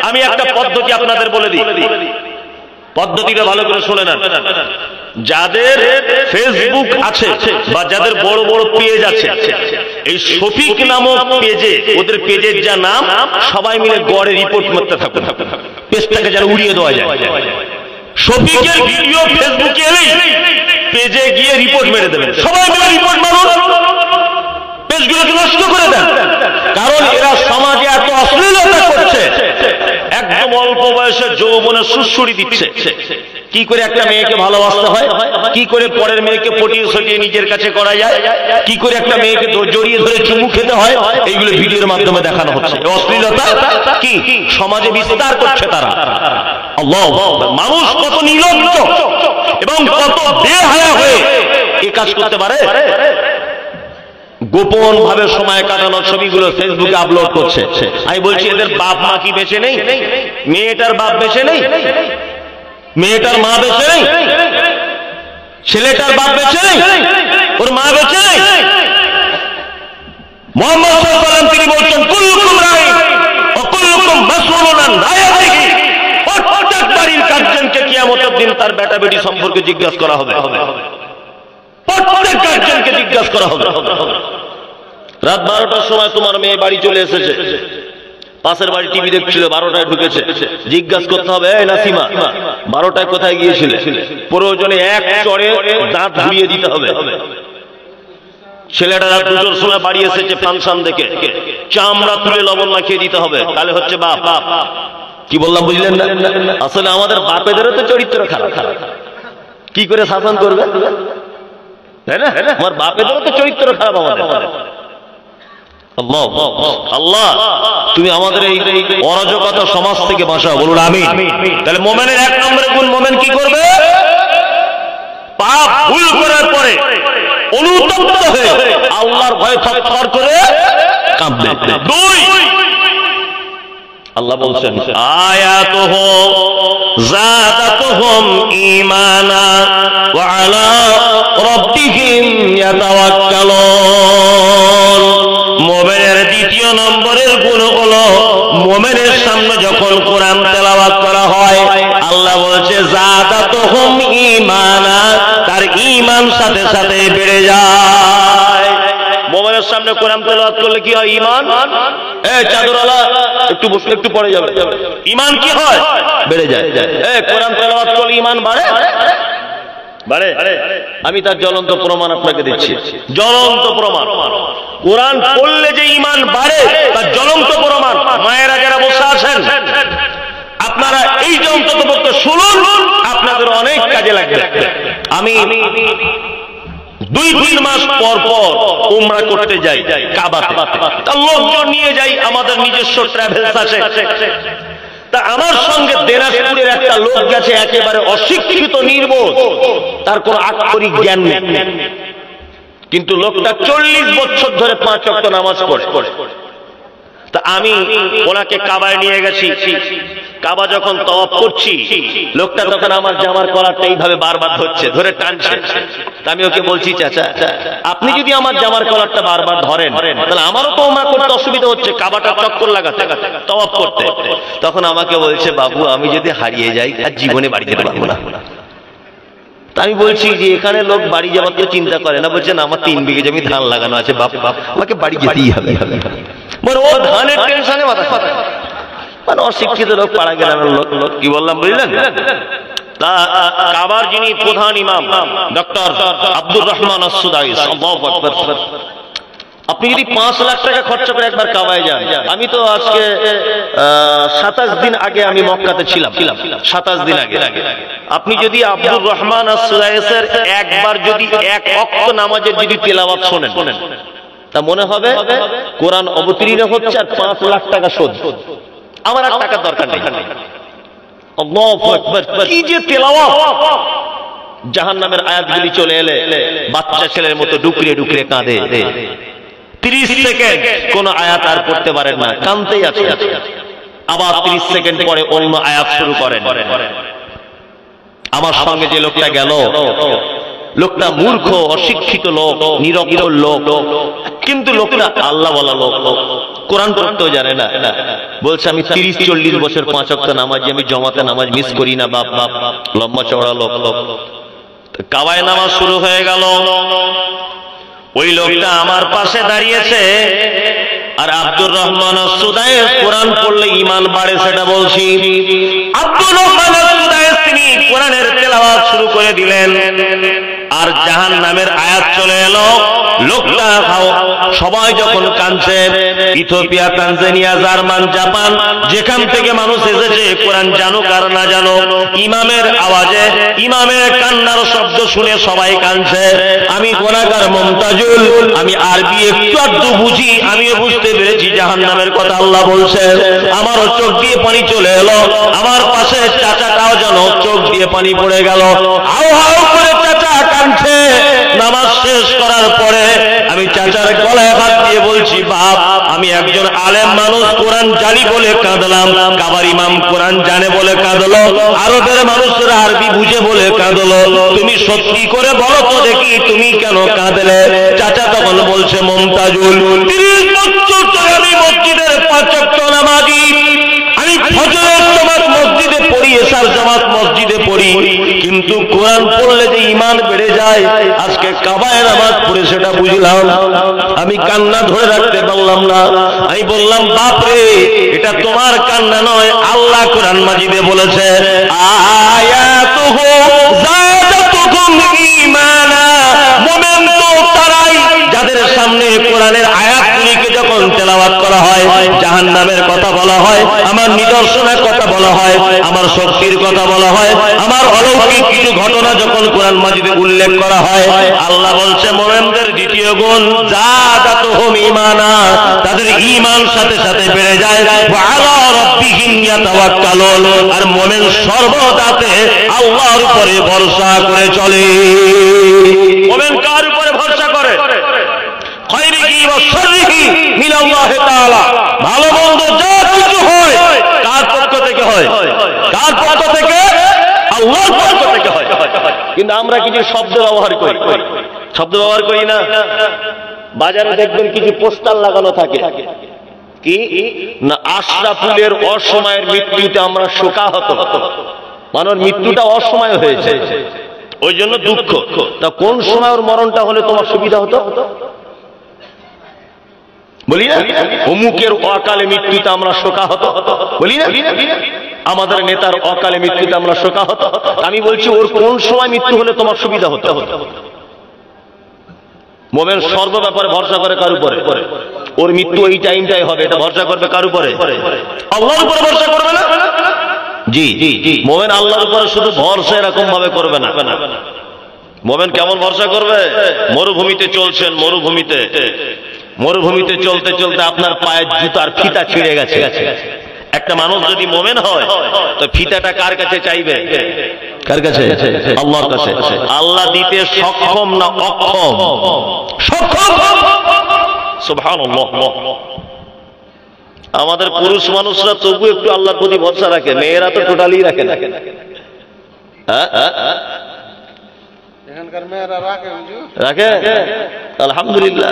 আমি একটা পদ্ধতি আপনাদের বলে দিই, পদ্ধতিটা ভালো করে শুনে নেন। যাদের ফেসবুক আছে বা যাদের বড় বড় পেজ আছে, এই শফিক নামক পেজে, ওদের পেজের যা নাম, সবাই মিলে গড়ে রিপোর্ট করতে থাকুন, পেজটাকে যারা উড়িয়ে দেওয়া যায়। শফিকের ভিডিও ফেসবুকে এলেই পেজে গিয়ে রিপোর্ট মেরে দেবেন, সবাই মিলে রিপোর্ট মারুন, পেজগুলোকে নষ্ট করে দেন। কারণ এরা সমাজে এত অশ্লীলতা করছে, একদম অল্প বয়সে যৌবনে সুড়সুড়ি দিচ্ছে। কি করে একটা মেয়েকে ভালোবাসতে হয়, কি করে পরের মেয়েকে পটিয়ে সটিয়ে নিজের কাছে করা যায়, কি করে একটা মেয়েকে জড়িয়ে ধরে চুমু খেতে হয়, এইগুলো ভিডিওর মাধ্যমে দেখানো হচ্ছে। অশ্লীলতা কি সমাজে বিস্তার করছে তারা। আল্লাহ, মানুষ কত নির্লজ্জ এবং কত বেহায়া হয়ে এই কাজ করতে পারে। গোপন ভাবে সময় কাটানোর ছবিগুলো ফেসবুকে আপলোড করছে। আমি বলছি, এদের বাপ মা কি বেঁচে নেই? মেয়েটার বাপ বেঁচে নেই? মেয়েটার মা বেঁচে নেই, ছেলেটার বাপ বেঁচে নেই, ওর মা বেঁচে নেই। মুহাম্মদ সাল্লাল্লাহু আলাইহি ওয়াসাল্লাম তিনি বলছেন কুল্লুকুম রাঈন ওয়া কুল্লুকুম মাসউলুন আন রাইয়াতিহি। প্রত্যেক বাড়ির গার্জিয়ানকে কিয়ামতের দিন তার বেটা বেটি সম্পর্কে জিজ্ঞাসা করা হবে, প্রত্যেক গার্জিয়ানকে জিজ্ঞাসা করা হবে। রাত 12টার সময় তোমার মেয়ে বাড়ি চলে এসেছে, পাশের বাড়ি টিভি দেখছিল, 12টায় ঢুকেছে, জিজ্ঞাসা করতে হবে, এই নাসিমা 12টায় কোথায় গিয়েছিলে? প্রয়োজনে এক চড়ে দাঁত ঘুরিয়ে দিতে হবে। ছেলেটা রাত 2টার সময় বাড়ি এসেছে ফাংশন দেখে, চামড়া তুলে লবণ মাখিয়ে দিতে হবে, তাহলে হচ্ছে বাপ। কি বললাম বুঝলেন না? আসলে আমাদের বাপেদেরও তো চরিত্র খারাপ, কি করে শাসন করবে, তাই না? আমার বাপেদেরও তো চরিত্র খারাপ আমাদের। আল্লাহ তুমি আমাদের এই অরাজকতা সমাজ থেকে বাঁচাও, বলুন আমিন। তাহলে মোমেনের 1 নম্বরের গুণ, মোমেন কি করবে? পাপ ভুল করার পরে অনুতপ্ত হয়ে আল্লাহর ভয়ে থরথর করে কাঁপবে। 2, আল্লাহ বলছেন আয়াতুহু যাদাতুহুম ঈমানা ওয়া আলা রাব্বিহিম ইয়াতাওয়াক্কালুন। মুমিনের 2 নম্বরের গুণ হলো মুমিনের সামনে যখন কোরআন তেলাওয়াত করা হয়, আল্লাহ বলছে যাদাতুহুম ঈমানা, তার ঈমান সাথে সাথে বেড়ে যায়। মুমিনের সামনে কোরআন তেলাওয়াত করলে কি হয়? ঈমান। এই চাদরওয়ালা একটু বসে, একটু পড়ে যাবে, ঈমান কি হয়? বেড়ে যায়। এই কোরআন তেলাওয়াত করলে ঈমান বাড়ে, বাড়ে। আমি তার জ্বলন্ত প্রমাণ আপনাকে দিচ্ছি, জ্বলন্ত প্রমাণ। কোরআন পড়লে যে ঈমান বাড়ে তার জ্বলন্ত প্রমাণ। মায়েরা যারা বসে আছেন, আপনারা এই যে অন্তত পক্ষে শুনুন, আপনাদের অনেক কাজে লাগবে। আমি 2-3 মাস পর পর উমরা করতে যাই কাবাতে, তার লোকজন নিয়ে যাই, আমাদের নিজস্ব ট্রাভেলস আছে। তা আমার সঙ্গে দিনাজপুরের একটা লোক গেছে, একেবারে অশিক্ষিত নির্বোধ, তার কোনো আক্ষরিক জ্ঞান নেই, কিন্তু লোকটা 40 বছর ধরে 5 ওয়াক্ত নামাজ পড়ে। তা আমি ওনাকে কাবায় নিয়ে গেছি। কাবা যখন তওয়াফ করছি, লোকটা তখন আমার জামার কলারটা এইভাবে বারবার ধরে টানছে। আমি ওকে বলছি, চাচা আপনি যদি আমার জামার কলারটা বারবার ধরেন তাহলে আমারও তো ওমরা করতে অসুবিধা হচ্ছে, কাবাটা চক্কর লাগাতে তওয়াফ করতে। তখন আমাকে বলছে, বাবু আমি যদি হারিয়ে যাই আর জীবনে বাড়ি যেতে পারবো না। আমি বলছি যে এখানে লোক বাড়ি যাওয়ার তো চিন্তা করে না। বলছেন আমার 3 বিঘে জমি ধান লাগানো আছে, বাপ আমাকে বাড়ি যেতেই হবে। মানে ও ধানের টেনশনে মাথা, মানে অশিক্ষিত লোক, পাড়া গ্রামের লোক। কি বললাম বুঝলেন? তা কাবার যিনি প্রধান ইমাম ডক্টর আব্দুর রহমান আস-সুদাইস, আল্লাহু আকবার, আপনি যদি 5 লাখ টাকা খরচা করে একবার কাবায় যান, আমি তো আজকে 27 দিন আগে আমি মক্কাতে ছিলাম, 27 দিন আগে। আপনি যদি আব্দুর রহমান আস-সুদাইসের একবার যদি 1 ওয়াক্ত নামাজের যদি তেলাওয়াত শোনেন, তা মনে হবে কোরআন অবতীর্ণ হচ্ছে আর 5 লাখ টাকা শোধ। আমার আর টাকার দরকার নেই। আল্লাহু আকবার, কি যে তেলাওয়াত! জাহান্নামের আয়াতগুলি চলে এলে বাচ্চা ছেলের মতো ডুকরে ডুকরে কাঁদে। 30 সেকেন্ড কোন আয়াত আর পড়তে পারেন না, কাঁদতেই আছে। আবার 30 সেকেন্ড পরে অন্য আয়াত শুরু করেন। আমার সঙ্গে যে লোকটা গেল, লোকটা মূর্খ, অশিক্ষিত লোক, নিরক্ষর লোক, কিন্তু লোকটা আল্লাহ বলা লোক, কোরআন পড়তেও জানে না। বলছে আমি 30-40 বছর 5 ওয়াক্ত নামাজি, আমি জমাতে নামাজ মিস করি না। বাপ, লম্বা চওড়া লোক। কাবায় নামাজ শুরু হয়ে গেল। ওই লোকটা আমার পাশে দাঁড়িয়েছে, আর আব্দুর রহমান আস-সুদাইস কোরআন পড়লে ঈমান বাড়ে সেটা বলছি। আব্দুর রহমান আস-সুদাইস তিনি কোরআনের তেলাওয়াত শুরু করে দিলেন, আর জাহান্নামের আয়াত চলে এলো। লোকটা সবাই যখন কাঁদছে, ইথিওপিয়া, তানজানিয়া, জার্মান, জাপান, যেখান থেকে মানুষ এসেছে, কোরআন জানুক আর না জানুক, ইমামের আওয়াজে, ইমামের কান্নার শব্দ শুনে সবাই কাঁদছে। আমি গুনাহগার মুমতাজুল, আমি আরবি একটু আধটু বুঝি, আমিও বুঝতে পেরেছি জাহান্নামের কথা আল্লাহ বলছে। আমারও চোখ দিয়ে পানি চলে এলো। আমার পাশে চাচাটাও যেন চোখ দিয়ে পানি পড়ে গেল। হাউ হাউ করে চাচা কাঁদছে। নামাজ শেষ করার পরে আমি চাচার গলায় হাত দিয়ে বলছি, বাপ আমি একজন আলেম আলেম মানুষ কোরআন জানি বলে কাঁদলাম, কাবার ইমাম কোরআন জানে বলে কাঁদলো, আরবের মানুষরা আরবি বুঝে বলে কাঁদলো। তুমি সত্যি করে বলো তো দেখি তুমি কেন কাঁদলে? চাচা তখন বলছে, মমতাজুল 30 বছর ধরে আমি মসজিদের 5 ওয়াক্ত নামাজি, আমি ফজরের জামাত মসজিদে পড়ি, এশার জামাত মসজিদে পড়ি, কিন্তু কোরআন পড়লে যে ঈমান বেড়ে যায় আজকে কাবায় নামাজ পড়ে সেটা বুঝলাম। আমি কান্না ধরে রাখতে পারলাম না। আমি বললাম, বাপ রে, এটা তোমার কান্না নয়, আল্লাহ কোরআন মাজিদে বলেছে, আয়াতুহু যাদাতুকুম ঈমানা। মুমিন তো তারাই যাদের সামনে কোরআনের আয়াতগুলিকে যখন তেলাওয়াত করা হয়, জাহান্নামের কথা বলা হয়, আমার নিদর্শনের কথা বলা হয়, আমার শক্তির কথা বলা হয়, আমার অলৌকিক কিছু ঘটনা যখন কোরআন মাজিদে উল্লেখ করা হয়, আল্লাহ বলছে মুমিনদের দ্বিতীয় গুণ যাদাতুহুম ঈমানা, তাদের ঈমান সাথে সাথে বেড়ে যায়। ওয়া আলা রাব্বিহিম ইয়াতাওয়াক্কালুন, আর মুমিন সর্বদাতে আল্লাহর উপরে ভরসা করে চলে। মুমিন কার উপরে ভরসা করে? খায়রিহি ওয়া শাররিহি মিনাল্লাহি তাআলা। ভালো মন্দ যা কিছু হয় কার পক্ষ থেকে হয়? কার পক্ষ থেকে? আল্লাহর পক্ষ থেকে হয়। কিন্তু আমরা কিছু শব্দ ব্যবহার করি, শব্দ ব্যবহার করি না। বাজারে দেখবেন কিছু পোস্টার লাগানো থাকে, কি না, আশরাফুলের অসময়ের মৃত্যুতে আমরা শোকাহত, মানে মৃত্যুটা অসময় হয়েছে ওই জন্য দুঃখ। তা কোন সময় ওর মরণটা হলে তোমার সুবিধা হতো? বলি না, অমুকের অকালে মৃত্যুতে আমরা শোকাহত, বলি না, আমাদের নেতার অকালে মৃত্যুতে আমরা শোকাহত। আমি বলছি ওর কোন সময় মৃত্যু হলে তোমার সুবিধা হতো? মুমিন সর্ব ব্যাপারে ভরসা করে কার উপরে? ওর মৃত্যু এই টাইমটাই হবে, এটা ভরসা করবে কার উপরে? আল্লাহর উপরে ভরসা করবে না? জি, মুমিন আল্লাহর উপরে শুধু ভরসা এরকম ভাবে করবে না। মুমিন কেমন ভরসা করবে? মরুভূমিতে চলছেন, মরুভূমিতে চলতে চলতে আপনার পায়ের জুতার ফিতা ছিঁড়ে গেছে। একটা মানুষ যদি মুমিন হয় তো ফিতাটা কার কাছে চাইবে? কার কাছে? আল্লাহর কাছে। আল্লাহ দিতে সক্ষম না অক্ষম? সক্ষম। সুবহানাল্লাহ। আমাদের পুরুষ মানুষরা তবু একটু আল্লাহর প্রতি ভরসা রাখে, মেয়েরা তো টোটালি রাখে না। এখানকার মেয়েরা রাখে? আলহামদুলিল্লাহ,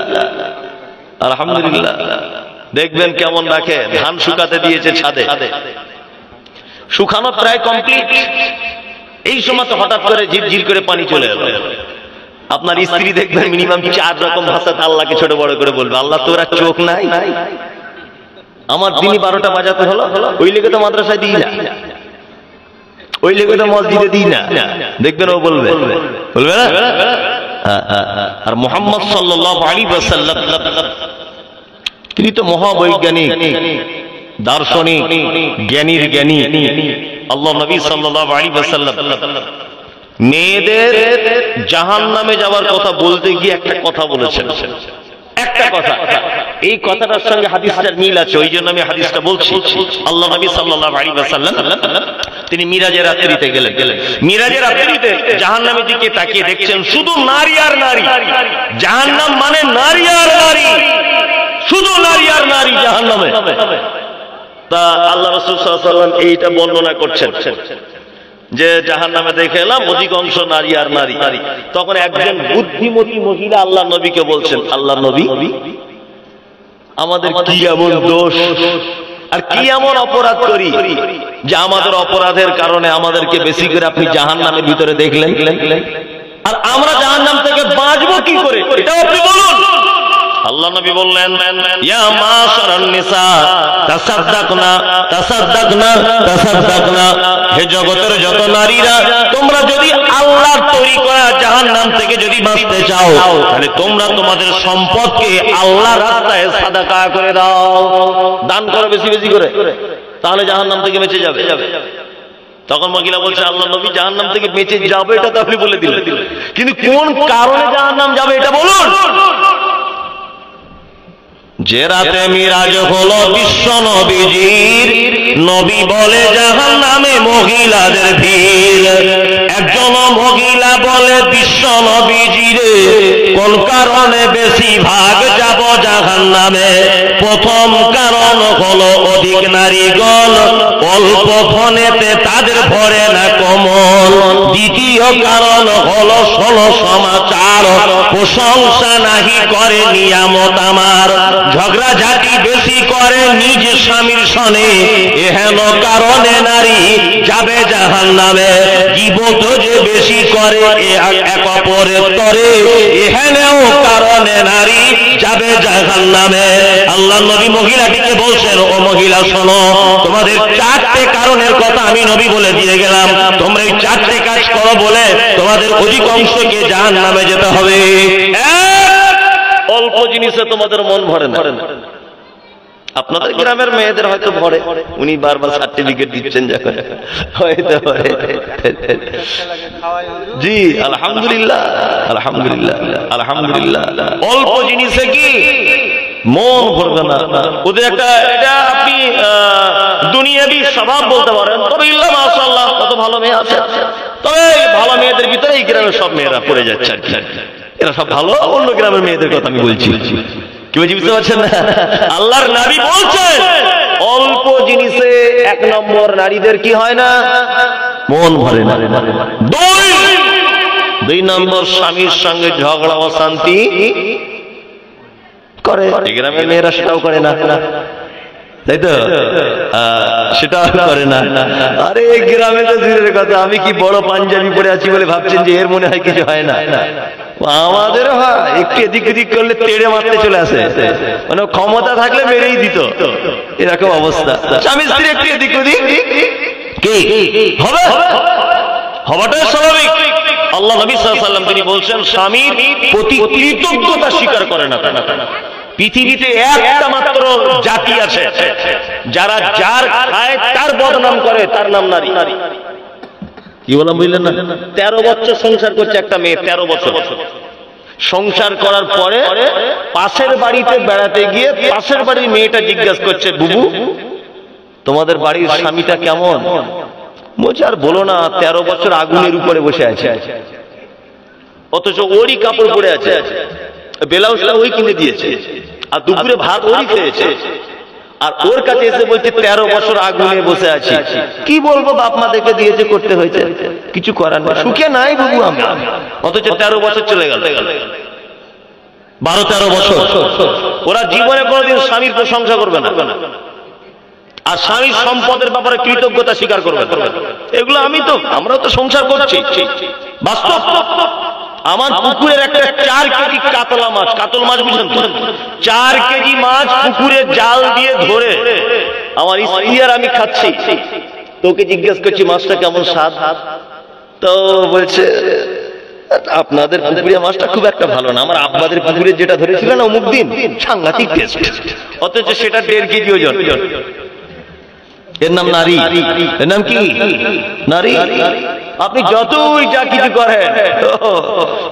আলহামদুলিল্লাহ। দেখবেন কেমন রাখে। ধান শুকাতে দিয়েছে ছাদে, শুকানো প্রায় কমপ্লিট, এই সময় তো হঠাৎ করে ঝিরঝির করে পানি চলে এলো। আপনার স্ত্রী দেখবেন মিনিমাম 4 রকম ভাষাতে আল্লাহকে ছোট বড় করে বলবে, আল্লাহ তোরা চোখ নাই? আমার দিনই 12টা বাজাতে হলো, ওই লেগে তো মাদ্রাসায় দিই না, ওই লেগে তো মসজিদে দিই না। দেখবেন ও বলবে না? আর মুহাম্মদ সাল্লাল্লাহু আলাইহি ওয়াসাল্লাম তিনি তো মহাবৈজ্ঞানিক, দার্শনিক, জ্ঞানীর জ্ঞানী। আল্লাহ নবী সাল্লাল্লাহু আলাইহি ওয়াসাল্লাম মেয়েদের জাহান্নামে যাওয়ার কথা বলতে গিয়ে একটা কথা বলেছেন, একটা কথা। এই কথাটার সঙ্গে হাদিসটার মিল আছে, ওই জন্য আমি হাদিসটা বলছি। আল্লাহ নবী সাল্লাল্লাহু আলাইহি ওয়াসাল্লাম তিনি মিরাজের রাত্রিতে গেলেন। মিরাজের রাত্রিতে জাহান্নামের দিকে তাকিয়ে দেখছেন শুধু নারী আর নারী। জাহান্নাম মানে নারী আর নারী, শুধু নারী আর নারী জাহান্নামে। তা আল্লাহ রাসূল সাল্লাল্লাহু আলাইহি ওয়াসাল্লাম এইটা বর্ণনা করছেন যে জাহান্নামে দেখে এলাম অধিকাংশ নারী আর নারী। তখন একজন বুদ্ধিমতী মহিলা আল্লাহ নবীকে বলছেন, আল্লাহ নবী, আমাদের কি এমন দোষ আর কি এমন অপরাধ করি যে আমাদের অপরাধের কারণে আমাদেরকে বেশি করে আপনি জাহান্নামের ভিতরে দেখলেন, আর আমরা জাহান্নাম থেকে বাঁচবো কি করে এটাও আপনি বলুন। আল্লাহ নবী বললেন, ইয়া মাশারান নিসা তাসাদদাকনা তাসাদদাকনা তাসাদদাকনা, হে জগতের যত নারীরা, তোমরা যদি আল্লাহর তৈরি করা জাহান্নাম থেকে যদি বাঁচতে চাও তাহলে তোমরা তোমাদের সম্পদকে আল্লাহর রাস্তায় সাদাকা করে দাও, দান করো বেশি বেশি করে, তাহলে জাহান্নাম থেকে বেঁচে যাবে। তখন মহিলা বলছে, আল্লাহ নবী জাহান্নাম থেকে বেঁচে যাবে এটা তো আপনি বলে দিলেন, কিন্তু কোন কারণে জাহান্নাম যাবে এটা বলুন। যে রাতে মিরাজ হলো বিশ্ব নবীজির, নবী বলে জাহান্নামে মহিলাদের ভিড়। একজন মহিলা বলে বিশ্ব নবীজিরে, কোন কারণে বেশি ভাগ যাব জাহান্নামে? প্রথম কারণ হলো অধিক নারীগণ, অল্প ফনেতে তাদের ভরে না কমল। দ্বিতীয় কারণ হলো ষোলো সমাচার, প্রশংসা নাহি করে নিয়ামত আমার। ঝগড়াঝাটি বেশি করে নিজ স্বামীর সনে, এহেন কারণে নারী যাবে জাহান্নামে। গীবত যে বেশি করে এক অপরের তরে, এহেনও কারণে নারী যাবে জাহান্নামে। আল্লাহ নবী মহিলাটিকে বলছেন, ও মহিলা শোনো, তোমাদের চারটে কারণের কথা আমি নবী বলে দিয়ে গেলাম। তোমরা এই চারটে কাজ করো বলে তোমাদের অধিকাংশকে জাহান্নামে যেতে হবে। অল্প জিনিসে তোমাদের মন ভরে না। আপনাদের গ্রামের মেয়েদের হয়তো ভরে, উনি বারবার সার্টিফিকেট দিচ্ছেন যখন, হয়তো ভরে। জি আলহামদুলিল্লাহ, আলহামদুলিল্লাহ, আলহামদুলিল্লাহ। অল্প জিনিসে কি মন ভরবে না। ওদের একটা, এটা আপনি দুনিয়াবি স্বভাব বলতে পারেন। তবে ইল্লাহ মাশাআল্লাহ কত ভালো মেয়ে আছে। তবে ভালো মেয়েদের ভিতরে এই গ্রামের সব মেয়েরা পড়ে যাচ্ছে আর কি। এরা সব ভালো, অন্য গ্রামের মেয়েদের কথা আমি বলছি। কি বলছি বুঝতে পারছেন না? আল্লাহর নবী বলছেন, অল্প জিনিসে এক নম্বর নারীদের কি হয় না? মন ভরে না। দুই নম্বর স্বামীর সঙ্গে ঝগড়া অশান্তি করে। গ্রামের মেয়েরা সেটাও করে না, তাই তো? সেটা করে না। আরে গ্রামে তো দূরের কথা, আমি কি বড় পাঞ্জাবি পরে আছি বলে ভাবছেন যে এর মনে হয় কিছু হয় না? আমাদের হয়, একটু এদিক ওদিক করলে তেড়ে মারতে চলে আসে। মানে ক্ষমতা থাকলে মেরেই দিত, এরকম অবস্থা। স্বামী স্ত্রী একটু এদিক ওদিক কি হবে, হওয়াটাই স্বাভাবিক। আল্লাহ নবী সাল্লাল্লাহু আলাইহি ওয়াসাল্লাম তিনি বলছেন, স্বামীর প্রতি কৃতজ্ঞতা স্বীকার করে না। পৃথিবীতে একটা মাত্র জাতি আছে যারা যার খায় তার বদনাম করে, তার নাম নারী। কি বললাম বুঝলেন না? 13 বছর সংসার করছে একটা মেয়ে, 13 বছর সংসার করার পরে পাশের বাড়িতে বেড়াতে গিয়ে পাশের বাড়ির মেয়েটা জিজ্ঞাসা করছে, বুবু তোমাদের বাড়ির স্বামীটা কেমন? বলছে আর বলো না, 13 বছর আগুনের উপরে বসে আছে, অথচ ওরই কাপড় পরে আছে, ব্লাউজটা ওই কিনে দিয়েছে, আর দুপুরে ভাত ওরই খেয়েছে। আর ওর কাছে এসে বলছে 13 বছর আগুনে বসে আছি। কি বলবো, বাপ মা দেখে দিয়েছে, করতে হয়েছে, কিছু করার নেই, সুখে নাই বুবু আমরা। অথচ 13 বছর চলে গেল, 12-13 বছর। ওরা জীবনে কোনোদিন স্বামীর প্রশংসা করবে না, আর স্বামীর সম্পদের ব্যাপারে কৃতজ্ঞতা স্বীকার করবে। এগুলো আমরাও তো সংসার করছি, বাস্তব। আমার পুকুরের একটা 4 কেজি কাতলা মাছ, কাতল মাছ বুঝলেন তো, 4 কেজি মাছ পুকুরে জাল দিয়ে ধরে আমার স্ত্রী আর আমি খাচ্ছি। তোকে জিজ্ঞেস করছি মাছটা কেমন স্বাদ, তো বলছে আপনাদের পুকুরে মাছটা খুব একটা ভালো না, আমার আব্বাদের পুকুরে যেটা ধরেছিল না অমুক দিন সাংঘাতিক টেস্ট, অথচ সেটা 1.5 কেজি ওজন। এর নাম নারী, এর নাম কি? নারী। আপনি যতই যা কিছু করেন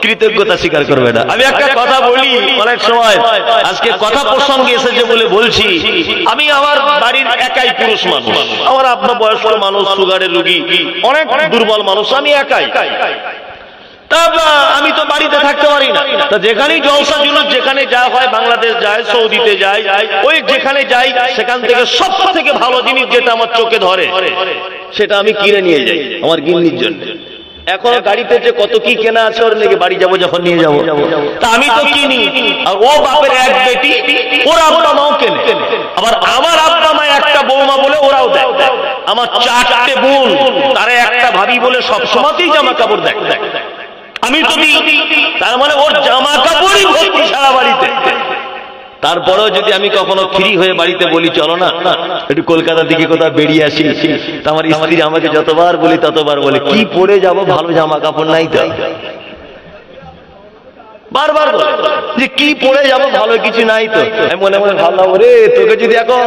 কৃতজ্ঞতা স্বীকার করবে না। আমি একটা কথা বলি, অনেক সময় আজকে কথা প্রসঙ্গে এসেছে বলে বলছি, আমি আমার বাড়ির একাই পুরুষ মানুষ, আমার আপনার বয়স্ক মানুষ, সুগারের রোগী, অনেক দুর্বল মানুষ, আমি একাই। আমি তো বাড়িতে থাকতে পারি না, তা যেখানেই জলসা জুলুস যেখানে যা হয়, বাংলাদেশ যায়, সৌদিতে যাই, ওই যেখানে যাই সেখান থেকে সব থেকে ভালো জিনিস যেটা আমার চোখে ধরে সেটা আমি কিনে নিয়ে যাই আমার গিন্নির জন্য। এখন গাড়িতে যে কত কি কেনা আছে ওর লেগে বাড়ি যাবো যখন নিয়ে যাবো, তা আমি তো কিনি। আর ও বাপের এক বেটি, ওর আব্বা মাও কেনে, আবার আমার আব্বা মা একটা বৌমা বলে ওরাও দেয়। আমার 4টে বোন, তারা একটা ভাবি বলে সবসময়তেই জামা কাপড় দেয়। আমি তো দিই, তার মানে ওর জামা কাপড়ই ভর্তি সারা বাড়িতে। তারপরেও যদি আমি কখনো ফ্রি হয়ে বাড়িতে বলি চলো না একটু কলকাতা দিকে কোথাও বেরিয়ে আসি, তা আমার স্ত্রী আমাকে যতবার বলি ততবার বলে কি পরে যাব, ভালো জামা কাপড় নাই তো। বারবার বলে যে কি পরে যাব, ভালো কিছু নাই তো। আমি মনে মনে ভাবলাম, রে তোকে যদি এখন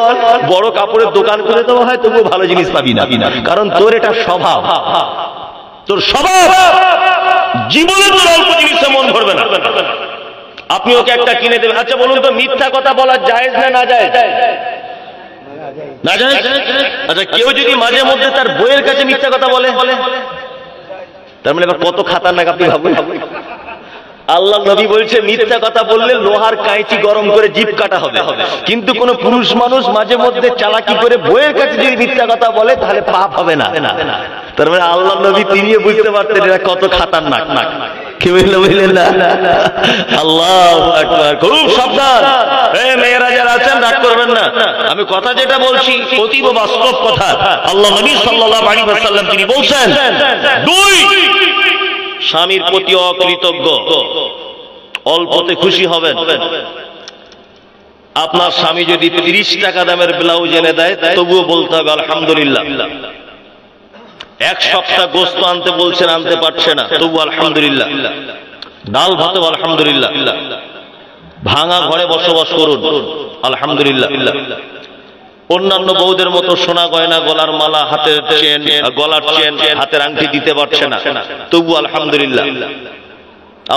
বড় কাপড়ের দোকান করে দেওয়া হয় তবুও ভালো জিনিস পাবি না, কারণ তোর এটা স্বভাব, তোর স্বভাব। জীবনে তোর অল্প জিনিসে মন ভরবে না। আপনি ওকে একটা কিনে দেবেন। আচ্ছা বলুন তো, মিথ্যা কথা বলা জায়েজ না না জায়েজ? না জায়েজ। আচ্ছা কেউ যদি মাঝে মধ্যে তার বইয়ের কাছে মিথ্যা কথা বলে, তার মানে এবার কত খাতারনাক আপনি ভাবুন। আল্লাহ নবী বলছে মিথ্যা কথা বললে লোহার কাঁচি গরম করে জিভ কাটা হবে, কিন্তু কোন পুরুষ মানুষ মাঝে মধ্যে চালাকি করে বইয়ের কাছে যদি মিথ্যা কথা বলে তাহলে পাপ হবে না। তার মানে আল্লাহ নবী তিনিও বুঝতে পারতেন এরা কত খাতারনাক। কি বুঝলেন না? আল্লাহু আকবার। খুব সাবধান, মেয়েরা যারা আছেন রাগ করবেন না, আমি কথা যেটা বলছি অতীব বাস্তব কথা। আল্লাহ নবী সাল্লাল্লাহু আলাইহি ওয়াসাল্লাম তিনি বলছেন, দুই, স্বামীর প্রতি অকৃতজ্ঞ, অল্পতে খুশি হবেন। আপনার স্বামী যদি 30 টাকা দামের ব্লাউজ এনে দেয় তবুও বলতে হবে আলহামদুলিল্লাহ। এক সপ্তাহ গোস্ত আনতে বলছেন, আনতে পারছে না, তবু আলহামদুলিল্লাহ। ডাল ভাতে আলহামদুলিল্লাহ। ভাঙা ঘরে বসবাস করুন, আলহামদুলিল্লাহ। অন্যান্য বউদের মতো সোনা গয়না, গলার মালা, হাতের চেন, গলার চেন, হাতের আংটি দিতে পারছে না, তবু আলহামদুলিল্লাহ।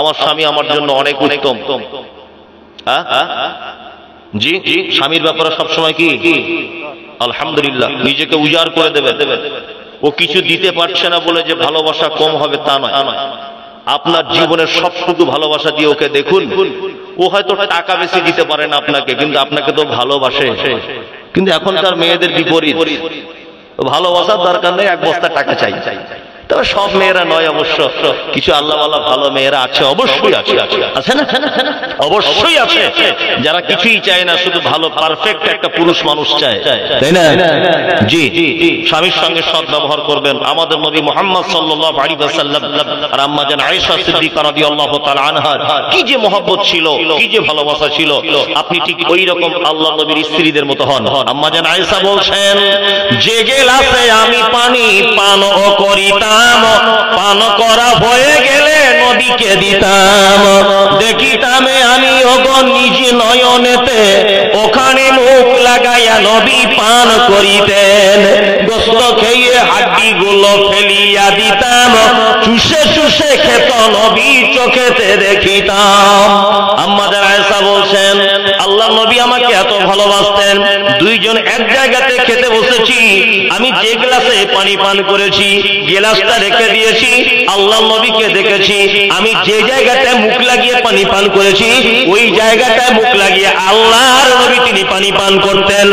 আমার স্বামী আমার জন্য অনেক উত্তম। জি, স্বামীর ব্যাপারে সবসময় কি আলহামদুলিল্লাহ, নিজেকে উজাড় করে দেবেন। ও কিছু দিতে পারছে না বলে যে ভালোবাসা কম হবে তা নয়। আপনার জীবনের সবটুকু ভালোবাসা দিয়ে ওকে দেখুন। ও হয়তো টাকা বেশি দিতে পারে না আপনাকে, কিন্তু আপনাকে তো ভালোবাসে। কিন্তু এখনকার মেয়েদের বিপরীত, ভালোবাসার দরকার নেই, এক বস্তা টাকা চাই। তবে সব মেয়েরা নয় অবশ্য, কিছু আল্লাহওয়ালা ভালো মেয়েরা আছে, অবশ্যই আছে, আছে না? অবশ্যই আছে, যারা কিছুই চায় না, শুধু ভালো পারফেক্ট একটা পুরুষ মানুষ চায়, তাই না? জি, স্বামীর সঙ্গে সৎ ব্যবহার করবেন। আমাদের নবী মুহাম্মদ সাল্লাল্লাহু আলাইহি ওয়াসাল্লাম আর আম্মা জান আয়েশা সিদ্দিকা রাদিয়াল্লাহু তাআলা আনহার কি যে মহব্বত ছিল, কি যে ভালোবাসা ছিল, আপনি ঠিক ওই রকম আল্লাহ নবীর স্ত্রীদের মতো হন। আম্মা জান আয়েশা বলছেন, যে গেলাসে আমি পানি পান করিতাম, পান করা হয়ে গেলে নবীকে দিতাম, দেখিতাম আমি ওগো নিজ নয়নেতে, ওখানে মুখ লাগাইয়া নবী পান করিতেন। গোস্ত খেয়ে হাড্ডি গুলো ফেলিয়া দিতাম, চুষে চুষে খেত নবী চোখেতে দেখিতাম। আম্মা জান আয়েশা বলছেন, আল্লাহ নবী আমাকে এত ভালোবাসতেন, দুইজন এক জায়গাতে খেতে বসেছি, আমি যে গ্লাসে পানি পান করেছি গ্লাসটা রেখে দিয়েছি, আল্লাহ নবীকে দেখেছি, আমি যে জায়গাটায় মুখ লাগিয়ে পানি পান করেছি ওই জায়গাটায় মুখ লাগিয়ে আল্লাহর নবী তিনি পানি পান করতেন।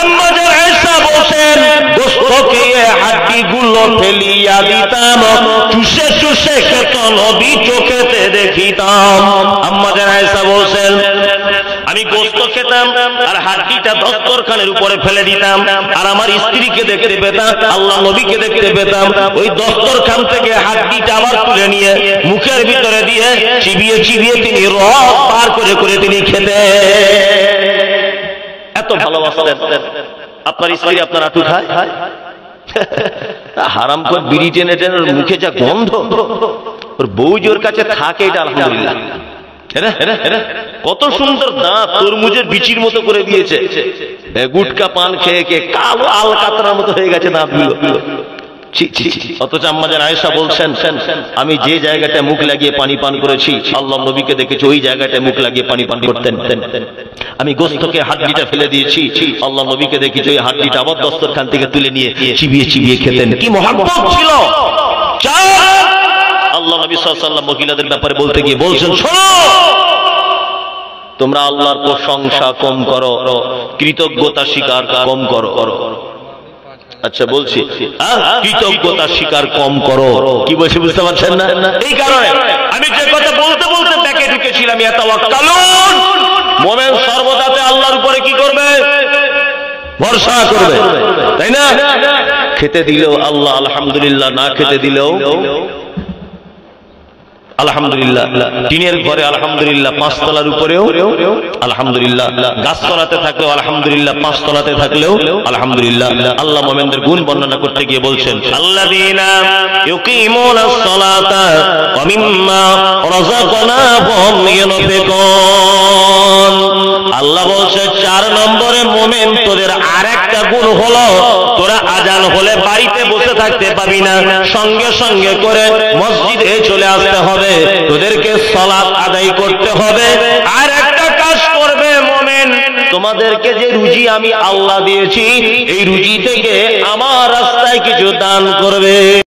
আম্মা জান আয়েশা বলেন, গোশত খেয়ে হাড্ডি গুলো ফেলিয়া দিতাম, চুষে চুষে খেত নবী চোখেতে দেখিতাম। আম্মা জান আয়েশা বলেন, আমি গোশত খেতাম আর হাড্ডিটা দস্তরখানের উপরে ফেলে দিতাম, আর আমার স্ত্রীকে দেখতে পেতাম, আল্লাহ নবীকে দেখতে পেতাম, ওই দস্তরখান থেকে হাড্ডিটা আবার তুলে নিয়ে মুখের ভিতরে দিয়ে চিবিয়ে চিবিয়ে তিনি রস পার করে করে তিনি খেতেন। এত ভালোবাসতেন। আপনার স্ত্রী আপনার আঁটু খায়? হারাম করে বিড়ি টেনে টেনে মুখে যা গন্ধ, ওর বউ জোর কাছে থাকে, এটা আলহামদুলিল্লাহ। কত সুন্দর দাঁত, তরমুজের বিচির মতো করে দিয়েছে, গুটকা পান খেয়ে খেয়ে কালো আল কাতরার মতো হয়ে গেছে দাঁতগুলো। অথচ আম্মা জান আয়েশা বলছেন, আমি যে জায়গাটায় মুখ লাগিয়ে পানি পান করেছি আল্লাহ নবীকে দেখেছি ওই জায়গাটায় মুখ লাগিয়ে পানি পান করতেন। আমি গোশতকে হাড্ডিটা ফেলে দিয়েছি, আল্লাহ নবীকে দেখেছি ওই হাড্ডিটা আবার দস্তরখান থেকে তুলে নিয়ে চিবিয়ে চিবিয়ে খেতেন। কি মহব্বত ছিল! আল্লাহ নবী সাল্লাল্লাহু আলাইহি ওয়াসাল্লাম মহিলাদের ব্যাপারে বলতে গিয়ে বলছেন, শোনো, তোমরা আল্লাহর প্রশংসা কম করো, কৃতজ্ঞতা স্বীকার কম করো। আচ্ছা বলছি, কৃতজ্ঞতা স্বীকার কম করো। কি বলছি বুঝতে পারছেন না? এই কারণে আমি যে কথা বলতে বলতে ব্যাকে ঢুকেছিলাম, ইয়াতাওয়াক্কালুন, মুমিন সর্বদাতে আল্লাহর উপরে কি করবে? ভরসা করবে, তাই না? খেতে দিলেও আল্লাহ আলহামদুলিল্লাহ, না খেতে দিলেও আলহামদুলিল্লাহ। টিনের ঘরে আলহামদুলিল্লাহ, পাঁচতলার উপরেও আলহামদুলিল্লাহ, গাছতলাতে থাকলেও আলহামদুলিল্লাহ, পাঁচতলাতে থাকলেও আলহামদুলিল্লাহ। আল্লাহ মুমিনদের গুণ বর্ণনা করতে গিয়ে বলছেন, আল্লাযীনা ইউকিমুনাস সালাতা ওয়া মিম্মা রাযাকনাহুম ইউনফিকুন। আল্লাহ বলছে 4 নম্বরে মুমিন তোদের আরেকটা গুণ হলো তোরা আজান হলে বাড়িতে বসে থাকতে পাবি না, সঙ্গে সঙ্গে করে মসজিদে চলে আসতে হবে, তোদেরকে সালাত আদায় করতে হবে। আর একটা কাজ করবে মুমিন, তোমাদেরকে যে রুজি আমি আল্লাহ দিয়েছি, এই রুজি থেকে আমার রাস্তায় কিছু দান করবে।